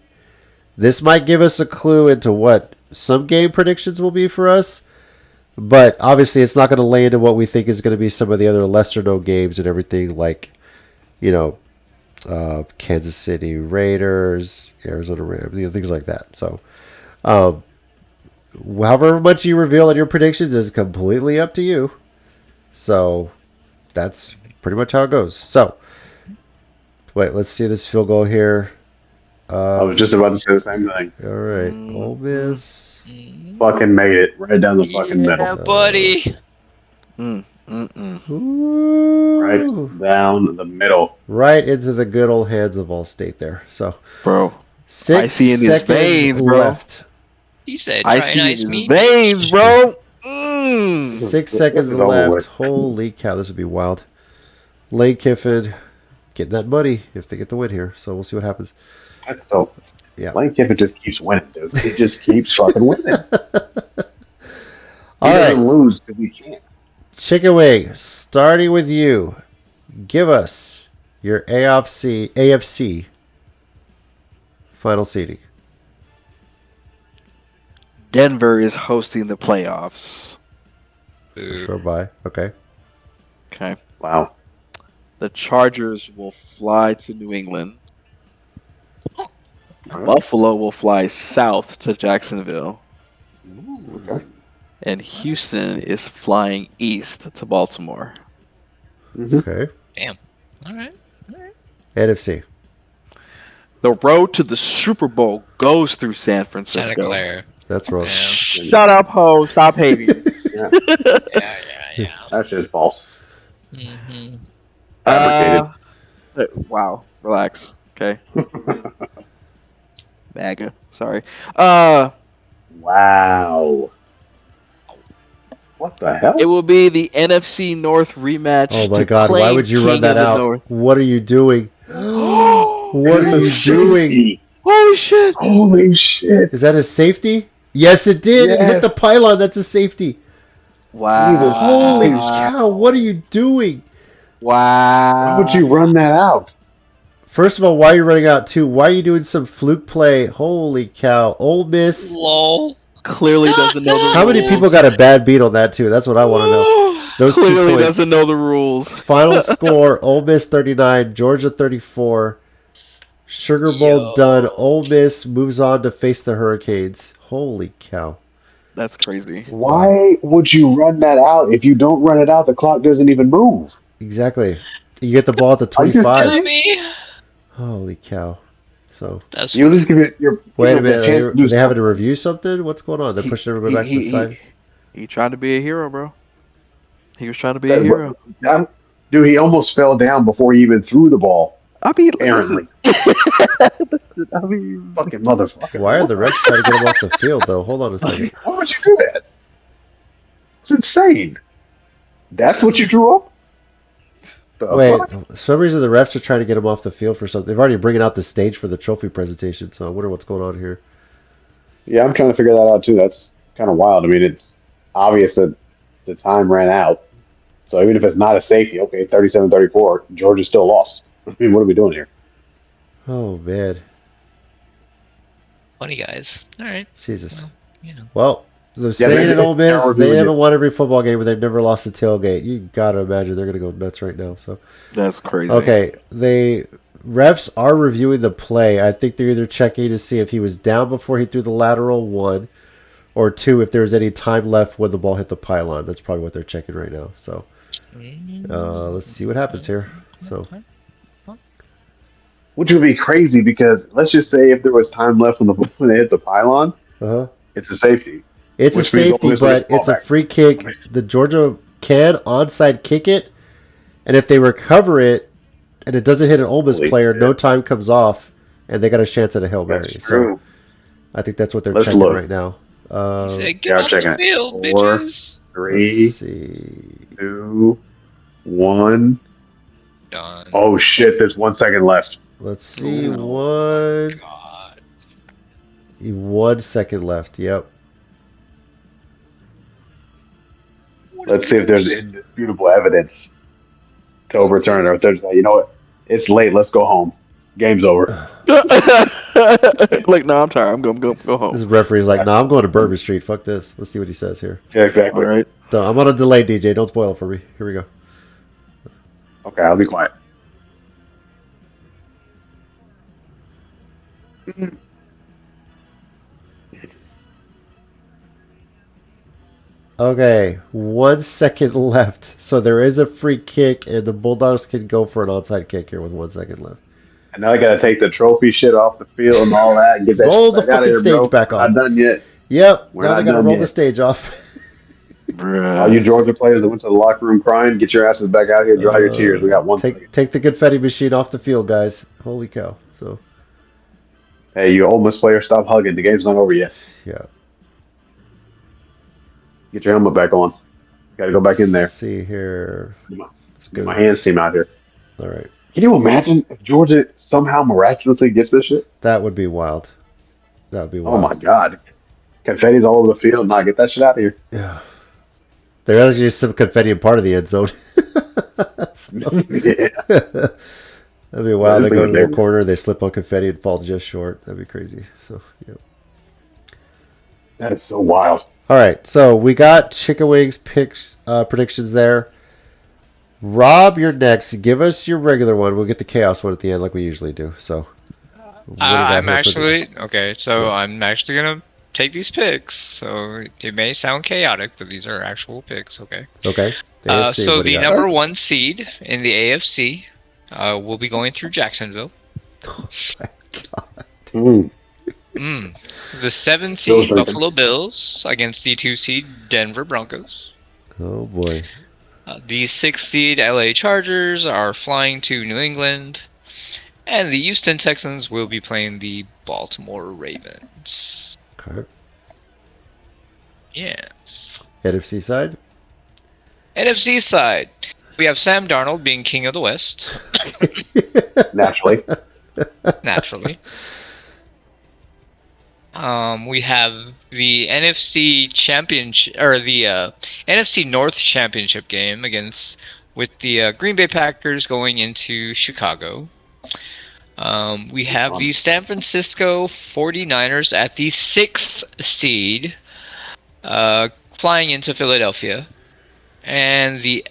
This might give us a clue into what some game predictions will be for us, but obviously it's not going to lay into what we think is going to be some of the other lesser known games and everything, like Kansas City Raiders, Arizona Rams, things like that. So however much you reveal in your predictions is completely up to you. So that's pretty much how it goes. So Wait, let's see this field goal here. I was just about to say the same thing. All right, Ole Miss. Fucking made it right down the fucking Yeah, middle. buddy. Right Ooh. down the middle. Right into the good old hands of Allstate there. So Bro. 6 I see in his seconds veins, bro. left. He said, I "Try see and in ice his me." veins, bro. 6 This seconds is over left. with. Holy cow, this would be wild. Lane Kiffin getting that money if they get the win here. So we'll see what happens. That's so. Yeah. Lane Kiffin just keeps winning, dude. He just keeps fucking winning. He All doesn't right, lose because he can't. Chicken Wing, starting with you. Give us your AFC final seeding. Denver is hosting the playoffs. Boo. Sure, bye. Okay. Okay. Wow. The Chargers will fly to New England. Buffalo will fly south to Jacksonville. Okay. And Houston is flying east to Baltimore. Okay. Damn. All right. NFC. The road to the Super Bowl goes through San Santa Francisco. Clara. That's wrong. Yeah. Shut up, ho. Stop hating. Yeah. That's just false. Mm-hmm. Fabricated. Wow. Relax. Okay. MAGA. Sorry. Wow. What the hell? It will be the NFC North rematch. Oh my to God! Why claim would you King run that of the out? North. What are you doing? What It's are a you doing? safety. Holy shit! Holy shit. Is that a safety? Yes, it did. It hit Yes. the pylon. That's a safety. Wow. Jesus Holy Christ. cow! What are you doing? Wow. Why would you run that out? First of all, why are you running out? Two, why are you doing some fluke play? Holy cow! Ole Miss. Lol. Clearly doesn't know the rules. How many people got a bad beat on that too? That's what I want to know. Those 2 Clearly points. doesn't know the rules. Final score: Ole Miss 39, Georgia 34. Sugar Bowl Yo. done. Ole Miss moves on to face the Hurricanes. Holy cow! That's crazy. Why would you run that out? If you don't run it out, the clock doesn't even move. Exactly. You get the ball at the Are you just 25. kidding? Me. Holy cow! So That's You at least give it your wait a the minute. chance to do Are they having to something. review something? What's going on? They're pushing everybody back to the side. He tried to be a hero, bro. He was trying to be a hero. Dude, he almost fell down before he even threw the ball. I mean, Apparently. I mean, Fucking motherfucker. Why are the refs trying to get him off the field though? Hold on a second. Why would you do that? It's insane. That's what you drew up? The Wait, fuck? for some reason the refs are trying to get him off the field for something. They've already bringing out the stage for the trophy presentation, so I wonder what's going on here. Yeah, I'm trying to figure that out too. That's kind of wild. I mean, it's obvious that the time ran out. So even if it's not a safety, okay, 37-34, Georgia still lost. I mean, what are we doing here? Oh man, funny guys. All right. Jesus. You know. Well, the saying they- at Ole Miss, they're they reviewing haven't it. won every football game, but they've never lost a tailgate. You gotta imagine they're gonna go nuts right now. So that's crazy. okay, they refs are reviewing the play. I think they're either checking to see if he was down before he threw the lateral, one, or two, if there was any time left when the ball hit the pylon. That's probably what they're checking right now. So let's see what happens here. So Which would be crazy because let's just say if there was time left when they hit the pylon, uh-huh. it's a safety. It's a Which means Ole safety, Miss will but get the ball it's a back. free kick. The Georgia can onside kick it, and if they recover it and it doesn't hit an Ole Miss Holy player, shit. no time comes off, and they got a chance at a Hail Mary. That's So true. I think that's what they're Let's checking look. right now. He said, yeah, "Get off checking the it. field, 4, bitches." Let's 3, see. 2, 1. Done. Oh shit! There's 1 second left. Let's see. Oh my God. 1 second left. Yep. Let's see if there's indisputable evidence to overturn it, or if there's like, you know what? It's late. Let's go home. Game's over. Like, no, I'm tired. I'm going to go home. This referee's like, "Nah, I'm going to Bourbon Street. Fuck this." Let's see what he says here. Yeah, exactly. All right. So I'm on a delay, DJ. Don't spoil it for me. Here we go. Okay, I'll be quiet. Okay, 1 second left. So there is a free kick, and the Bulldogs can go for an onside kick here with 1 second left. And now I gotta take the trophy shit off the field and all that and get that Roll shit the back out of fucking here, stage bro. back We're not on. done yet. Yep. We're Now they not got to done roll the yet. stage off. All you Bruh. Georgia players that went to the locker room crying, get your asses back out here, dry your tears. We got 1 second. Take the confetti machine off the field, guys. Holy cow! So Hey, you Ole Miss players, stop hugging. The game's not over yet. yeah. Get your helmet back on. Got to go back in there. See here. Let's Get go. my hands team out here. All right. Can you imagine if Georgia somehow miraculously gets this shit? That would be wild. That would be Oh my wild. God. Confetti's all over the field. Nah, get that shit out of here. Yeah. There is just some confetti in part of the end zone. So, Yeah. that'd be wild. this They thing go is to the big. corner, they slip on confetti and fall just short. That'd be crazy. So yeah. That is so wild. All right. So we got chicken wings picks predictions there. Rob, you're next. Give us your regular one. We'll get the chaos one at the end, like we usually do. So, what do you got I'm here for the- actually okay. So I'm actually gonna take these picks. So it may sound chaotic, but these are actual picks. Okay. okay. AFC, So what do the you got? number 1 seed in the AFC will be going through Jacksonville. Oh my God. Mm. The 7 Bills seed are- Buffalo Bills against the 2 seed Denver Broncos. Oh boy. The 6 seed LA Chargers are flying to New England. And the Houston Texans will be playing the Baltimore Ravens. Okay. Yes. NFC side. NFC side, we have Sam Darnold being king of the West, Naturally. naturally. We have the NFC Championship or the NFC North Championship game with the Green Bay Packers going into Chicago. We have the San Francisco 49ers at the 6th seed, flying into Philadelphia, and the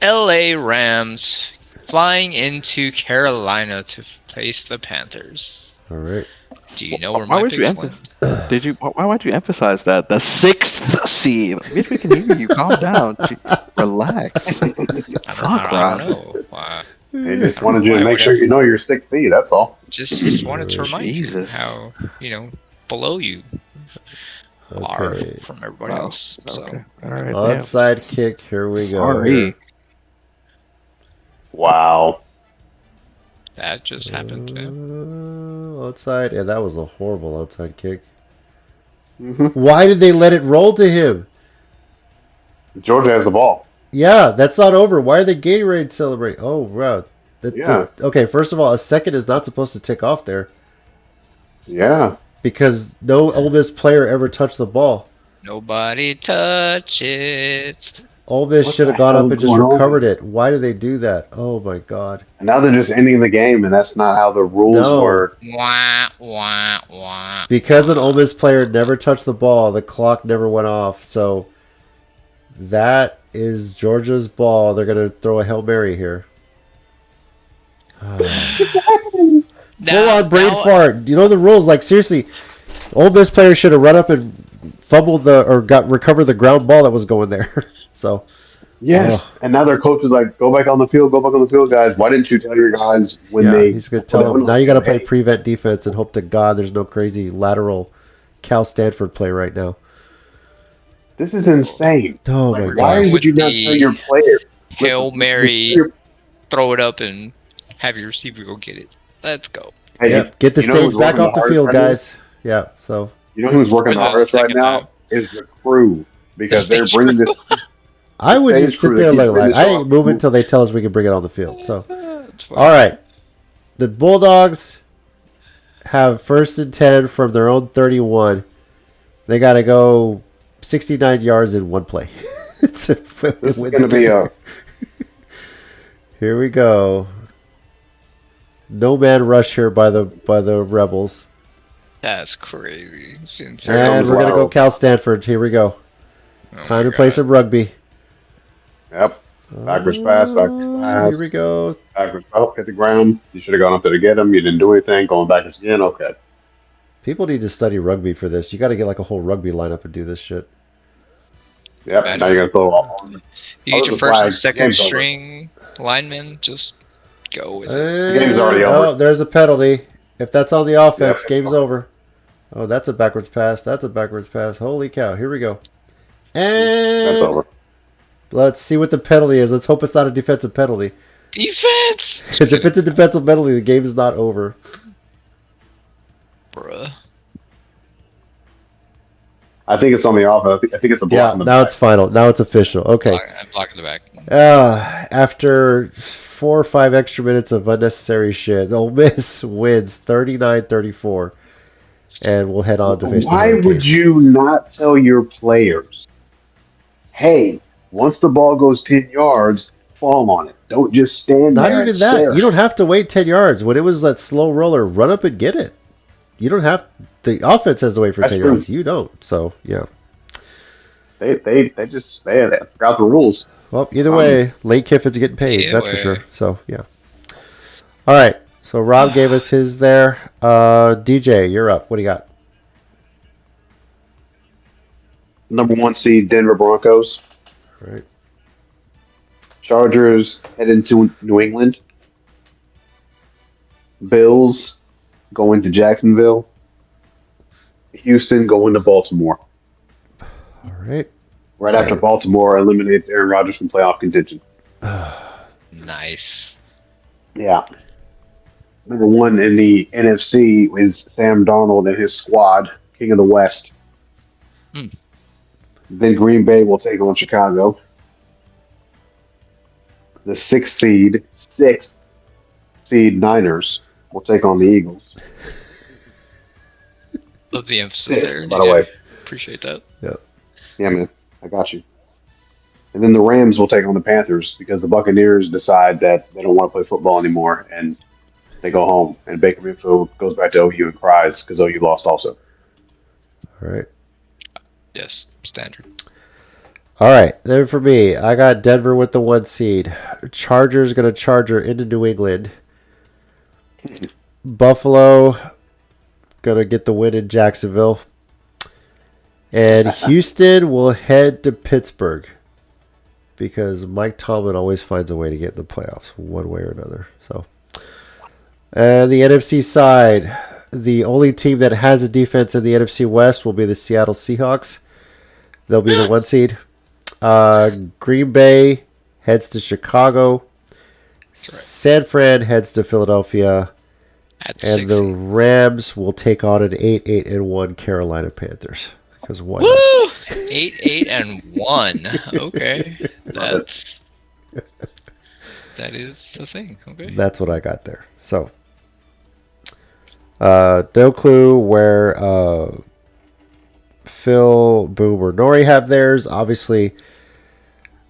LA Rams flying into Carolina to face the Panthers. All right. Do you know where Why my would you picks went? Did you? Why would you emphasize that? The 6th seed. Bitch, we can hear you. Calm down. Relax. Fuck, I Rob. don't know. They just wanted you to Why make would sure you know you're 6 feet. That's all. Just wanted to remind Jesus. you how below you are Okay. from everybody Wow. else. So Okay. All right. damn. Onside kick. Here we go. Sorry. Wow. that just happened to him. Outside, and that was a horrible outside kick. hmm Why did they let it roll to him? Georgia has the ball. Yeah, that's not over. Why are they Gatorade celebrating? Oh, wow. Yeah. Okay, first of all, a second is not supposed to tick off there Yeah. because no Ole Miss player ever touched the ball. Nobody touch it. Ole Miss What should the have gone hell up and is just going on? recovered it. Why do they do that? Oh my God. And now they're just ending the game, and that's not how the rules No. work. Wah wah wah. Because an Ole Miss player never touched the ball, the clock never went off. So that is Georgia's ball. They're going to throw a Hail Mary here. Full on brain fart. You know the rules. Like, seriously, Ole Miss players should have run up and fumbled recovered the ground ball that was going there. So, Yes. And now their coach is like, go back on the field, guys. Why didn't you tell your guys when yeah, they. he's going to tell them, now you got to play prevent defense and hope to God there's no crazy lateral Cal Stanford play right now. This is insane. Oh, my We're Why going gosh. would you not the tell your player? Hail Mary, Your- throw it up and have your receiver go get it. Let's go. Hey, Yep, get the you know stage who's back working off the hardest field, right now? guys. Yeah, so. You know who's working For the the hardest right second now? time. Is the crew. Because The they're stage bringing this. I would Stage just sit crew there that and keeps look like, bringing I this ain't off. moving until they tell us we can bring it on the field. So, It's fine. all right. The Bulldogs have 1st and 10 from their own 31. They got to go 69 yards in one play. This is going to be a. Here we go. No man rush here by the Rebels. That's crazy. It's insane. And we're going to go lateral. Cal Stanford. Here we go. Oh Time my to play God. some rugby. Yep. Backwards pass, backwards pass. Here we go. Backwards pass, hit the ground. You should have gone up there to get him. You didn't do anything. Going backwards again. Okay. People need to study rugby for this. You got to get like a whole rugby lineup and do this shit. Yep. Imagine. Now you're going to throw all. You get Oh, your the first flag. and second Game's over. string linemen just Go with it. The game's already over. Oh, there's a penalty. If that's on the offense, Yep. game's over. Oh, that's a backwards pass. That's a backwards pass. Holy cow. Here we go. That's And over. let's see what the penalty is. Let's hope it's not a defensive penalty. Defense! Because if it's a defensive penalty, the game is not over. Bruh. I think it's on the offense. I think it's a block Yeah, on the now back. it's final. Now it's official. Okay. I'm blocking the back. After 4 or 5 extra minutes of unnecessary shit, Ole Miss wins 39-34. And we'll head on to face the Why Hurricanes. would you not tell your players, hey, once the ball goes 10 yards, fall on it. Don't just stand Not there even and that. stare. You don't have to wait 10 yards. When it was that slow roller, run up and get it. You don't have... The offense has to wait for That's 10 true. yards. You don't. So, yeah. They forgot the rules. Well, either way, Lane Kiffin's getting paid. Either That's for way. sure. So, yeah. All right. So, Rob gave us his there. DJ, you're up. What do you got? Number 1 seed, Denver Broncos. All right. Chargers head into New England. Bills going to Jacksonville. Houston going to Baltimore. All right. Right after Baltimore eliminates Aaron Rodgers from playoff contention. Nice. Yeah. Number 1 in the NFC is Sam Darnold and his squad, King of the West. Hmm. Then Green Bay will take on Chicago. The sixth seed Niners will take on the Eagles. Love the emphasis Six, there. by the DJ. way. Appreciate that. Yeah, man. I got you. And then the Rams will take on the Panthers because the Buccaneers decide that they don't want to play football anymore and they go home. And Baker Mayfield goes back to OU and cries because OU lost also. All right. Yes, standard. All right. Then for me, I got Denver with the 1 seed. Chargers going to charger into New England. Buffalo going to get the win in Jacksonville. And Houston will head to Pittsburgh because Mike Tomlin always finds a way to get in the playoffs one way or another. So, and the NFC side, the only team that has a defense in the NFC West will be the Seattle Seahawks. They'll be the 1 seed. Green Bay heads to Chicago. San Fran heads to Philadelphia. At And 6. the Rams will take on an 8-1 Carolina Panthers. Because why not? Woo! 8-1. Okay. That is the thing. Okay. That's what I got there. So, no clue where Phil, Boom, or Nori have theirs. Obviously,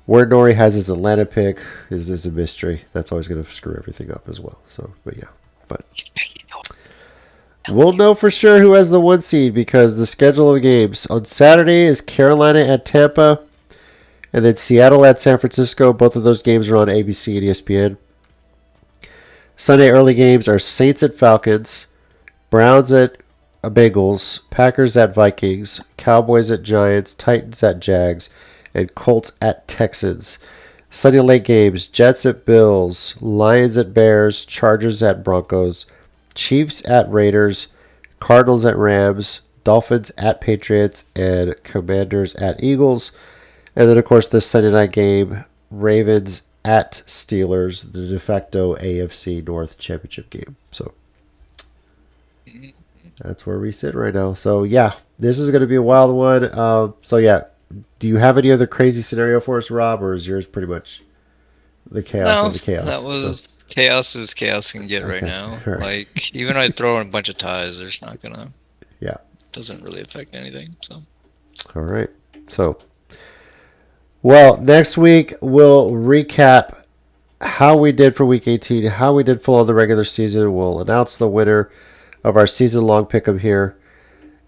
where Nori has his Atlanta pick is a mystery. That's always going to screw everything up as well. So, but yeah. But we'll know for sure who has the 1 seed because the schedule of the games. On Saturday is Carolina at Tampa. And then Seattle at San Francisco. Both of those games are on ABC and ESPN. Sunday early games are Saints at Falcons, Browns at Bengals, Packers at Vikings, Cowboys at Giants, Titans at Jags, and Colts at Texans. Sunday late games, Jets at Bills, Lions at Bears, Chargers at Broncos, Chiefs at Raiders, Cardinals at Rams, Dolphins at Patriots, and Commanders at Eagles. And then, of course, this Sunday night game, Ravens at Steelers, the de facto AFC North Championship game. So that's where we sit right now. So, yeah, this is going to be a wild one. So, yeah, do you have any other crazy scenario for us, Rob, or is yours pretty much the chaos of the chaos? That was chaos as chaos can get right Okay. now. All right. Like, even if I throw in a bunch of ties, there's not going to... Yeah. Doesn't really affect anything, so... All right. So, well, next week we'll recap how we did for Week 18, how we did for all the regular season. We'll announce the winner of our season-long pick'em here,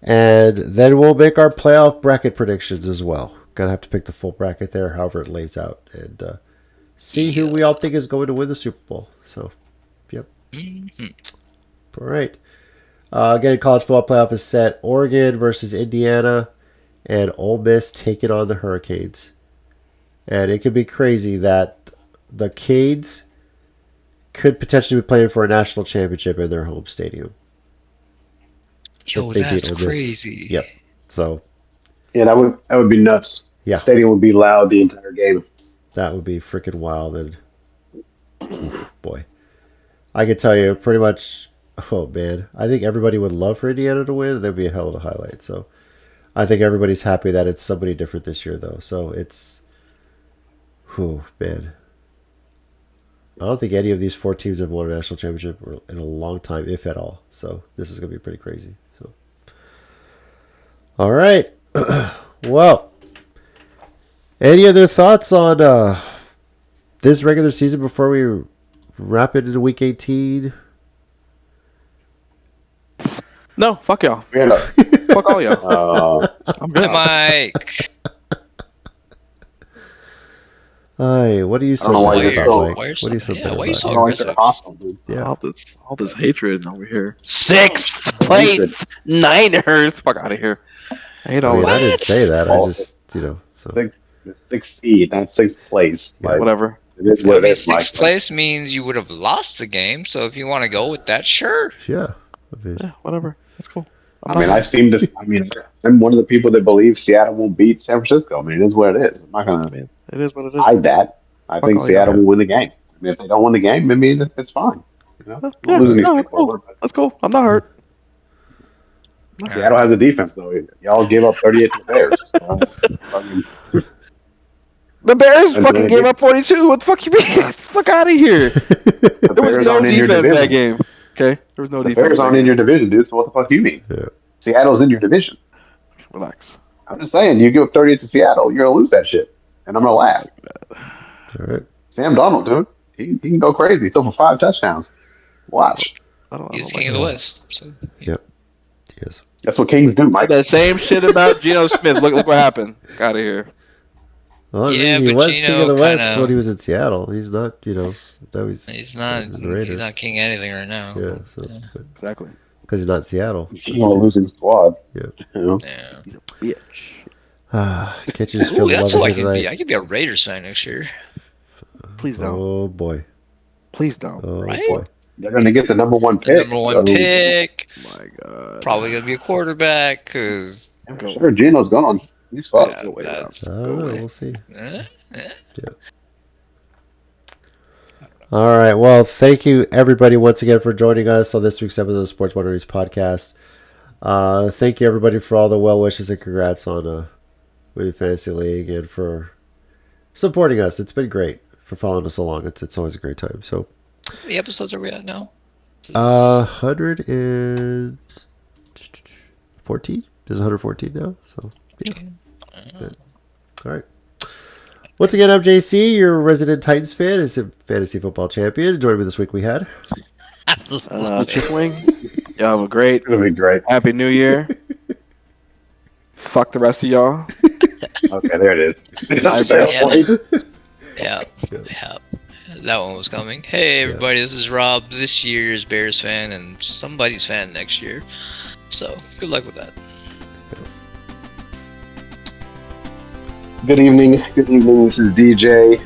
and then we'll make our playoff bracket predictions as well. Gonna have to pick the full bracket there, however it lays out, and see who we all think is going to win the Super Bowl. So, yep. Mm-hmm. All right. Again, college football playoff is set. Oregon versus Indiana, and Ole Miss taking on the Hurricanes. And it could be crazy that the Canes could potentially be playing for a national championship in their home stadium. Yo, if they that's beat Ole Miss. crazy. Yep. So Yeah, that would be nuts. Yeah. The stadium would be loud the entire game. that would be freaking wild. And oof, boy, I could tell you pretty much. Oh man, I think everybody would love for Indiana to win. That'd be a hell of a highlight. So I think everybody's happy that it's somebody different this year, though. So it's, oh man. I don't think any of these 4 teams have won a national championship in a long time, if at all. So this is going to be pretty crazy. So, all right. Well, any other thoughts on this regular season before we wrap it into Week 18? No, fuck y'all. Yeah, no. Fuck all y'all. I'm good. Mike. Hi, what are you so know why mad you're about, so- Mike? why you're What so- are you so yeah, mad why you about? so- I don't like they're hostile, dude. Yeah. All this hatred over here. 6th place, 9th. Fuck out of here. I hate I all mean, that. I didn't say that. I Well, just, so. The sixth seed, not sixth place. Yeah. Like, Whatever. it is I what it mean, is, Mike. sixth place means you would have lost the game. So if you want to go with that, sure. Yeah. I mean, Yeah, whatever. That's cool. I mean, I'm one of the people that believes Seattle will beat San Francisco. I mean, it is what it is. I'm not I going to mean, it is what it is. hide that. I think all Seattle y'all. will win the game. I mean, if they don't win the game, I mean, it's fine. You know, Yeah, I'm losing these no, people over, but That's cool. I'm not hurt. Seattle has a defense, though. Y'all gave up 38 to the Bears. So, I mean, The Bears And fucking then gave again- up 42. What the fuck you mean? Get the fuck out of here. the There was Bears no aren't in your defense that division. game. Okay? There was no The defense. Bears that aren't in game. your division, dude. So what the fuck do you mean? Yeah. Seattle's in your division. Relax. I'm just saying, you give up 38 to Seattle, you're gonna lose that shit, and I'm gonna laugh. all right. Sam Donald, dude, he can go crazy. He threw for 5 touchdowns. Watch. I don't He's know. king of the West. So Yes. That's what Kings do, Said Mike. that same shit about Geno Smith. Look what happened. Got out of here. Well, I Yeah, mean, he but was king of Geno the West kinda- when he was in Seattle. He's not, now he's not. the Raiders. He's not king of anything right now. Yeah, so Yeah. Exactly. because he's not in Seattle. He's on a losing squad. Yeah. You know? Yeah. He's a bitch. Can't you just Ooh, feel the that's love who I here could be. tonight? I could be a Raiders fan next year. Please don't. Oh boy. Please don't. Oh Right? boy. They're gonna get the number 1 The pick. number one so- pick. My God. Probably gonna be a quarterback. Cause Yeah, for sure, Geno's gone. He's fucked. Yeah, way, that's I don't know. away. We'll see. eh, eh. All right. Well, thank you everybody once again for joining us on this week's episode of the Sports Minorities Podcast. Thank you everybody for all the well wishes and congrats on winning Fantasy League and for supporting us. It's been great for following us along. It's always a great time. So, How many episodes are we at now? 114. This is 114 now. So, yeah. Good. All right. Once again, I'm JC, your resident Titans fan, is a fantasy football champion. Joining me this week we had. Chick Wing. Y'all have a great, It's gonna be great. happy New Year. Fuck the rest of y'all. Okay, there it is. Yeah. That one was coming. Hey everybody, this is Rob. This year's Bears fan and somebody's fan next year. So good luck with that. Good evening. Good evening. This is DJ.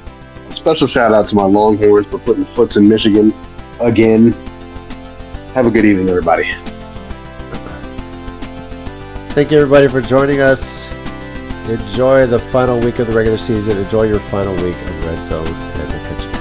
A special shout out to my Longhorns for putting foots in Michigan again. Have a good evening, everybody. Thank you everybody for joining us. Enjoy the final week of the regular season. Enjoy your final week of Red Zone, and we'll catch you next week.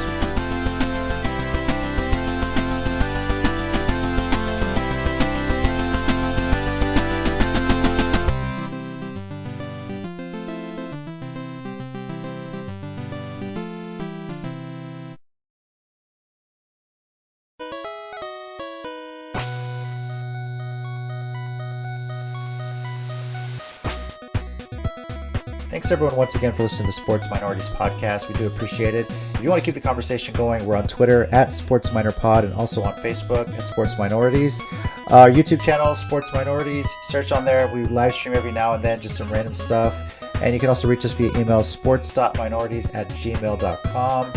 Thanks everyone once again for listening to the Sports Minorities Podcast. We do appreciate it. If you want to keep the conversation going, we're on Twitter at Sports Minor Pod and also on Facebook at Sports Minorities. Our YouTube channel, Sports Minorities, search on there. We live stream every now and then, just some random stuff. And you can also reach us via email, sports.minorities@gmail.com.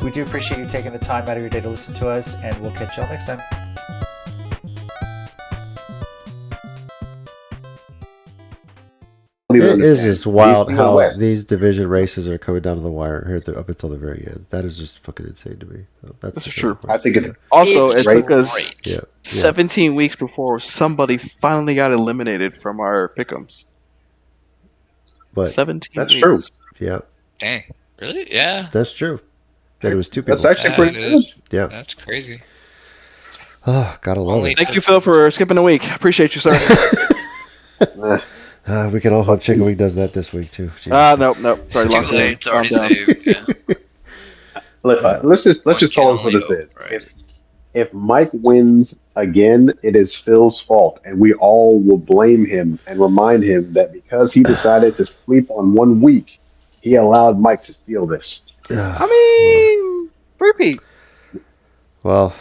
We do appreciate you taking the time out of your day to listen to us, and we'll catch y'all next time. don't even It is understand. just wild East and how West. these division races are coming down to the wire here up until the very end. That is just fucking insane to me. So This the is true. crazy part. I think it's Also, it great. took us Yeah. Yeah. 17 weeks before somebody finally got eliminated from our pick'ems. But 17 That's weeks. true. yeah, Dang. Really? Yeah. that's true. That it was two That's people. actually That pretty good. is. Yeah. That's crazy. Oh, gotta love Only- it. Thank you, Phil, for skipping a week. Appreciate you, sir. Eh, We can all hope Chicken Wing does that this week too. Jesus. Nope. Sorry, Too locked in. late. It's already Calm down. saved. Yeah. let's just One call can it what only it is. hope, right? If Mike wins again, it is Phil's fault, and we all will blame him and remind him that because he decided to sleep on 1 week, he allowed Mike to steal this. I mean, repeat. Well,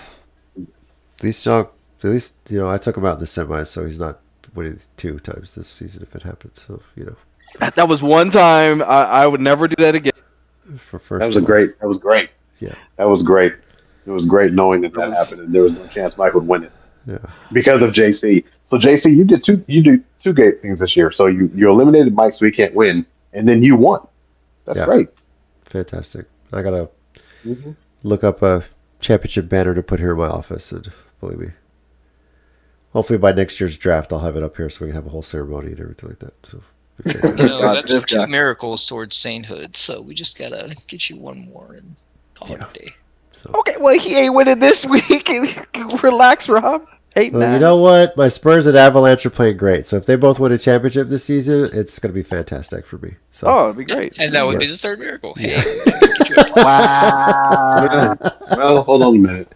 at least I took him out in the semis, so he's not winning 2 times this season if it happens. So That was one time. I would never do that again. for first. That was great. Yeah. That was great. It was great knowing that It was- happened, and there was no chance Mike would win it Yeah. because of JC. So JC, you did two great things this year. So you eliminated Mike, so he can't win, and then you won. That's Yeah. great. Fantastic. I gotta Mm-hmm. look up a championship banner to put here in my office, and believe me, hopefully by next year's draft I'll have it up here so we can have a whole ceremony and everything like that. So it'll be fantastic. You know, God, that's this guy. 2 miracles towards sainthood. So we just gotta get you one more and call it a day. So. Okay, well, he ain't winning this week. Relax, Rob. Hating Well, you ass. know what? My Spurs and Avalanche are playing great. So if they both win a championship this season, it's going to be fantastic for me. So Oh, it'd be great. And that would Yeah. be the third miracle. Hey, Yeah. let me get you a- Wow. Well, hold on a minute.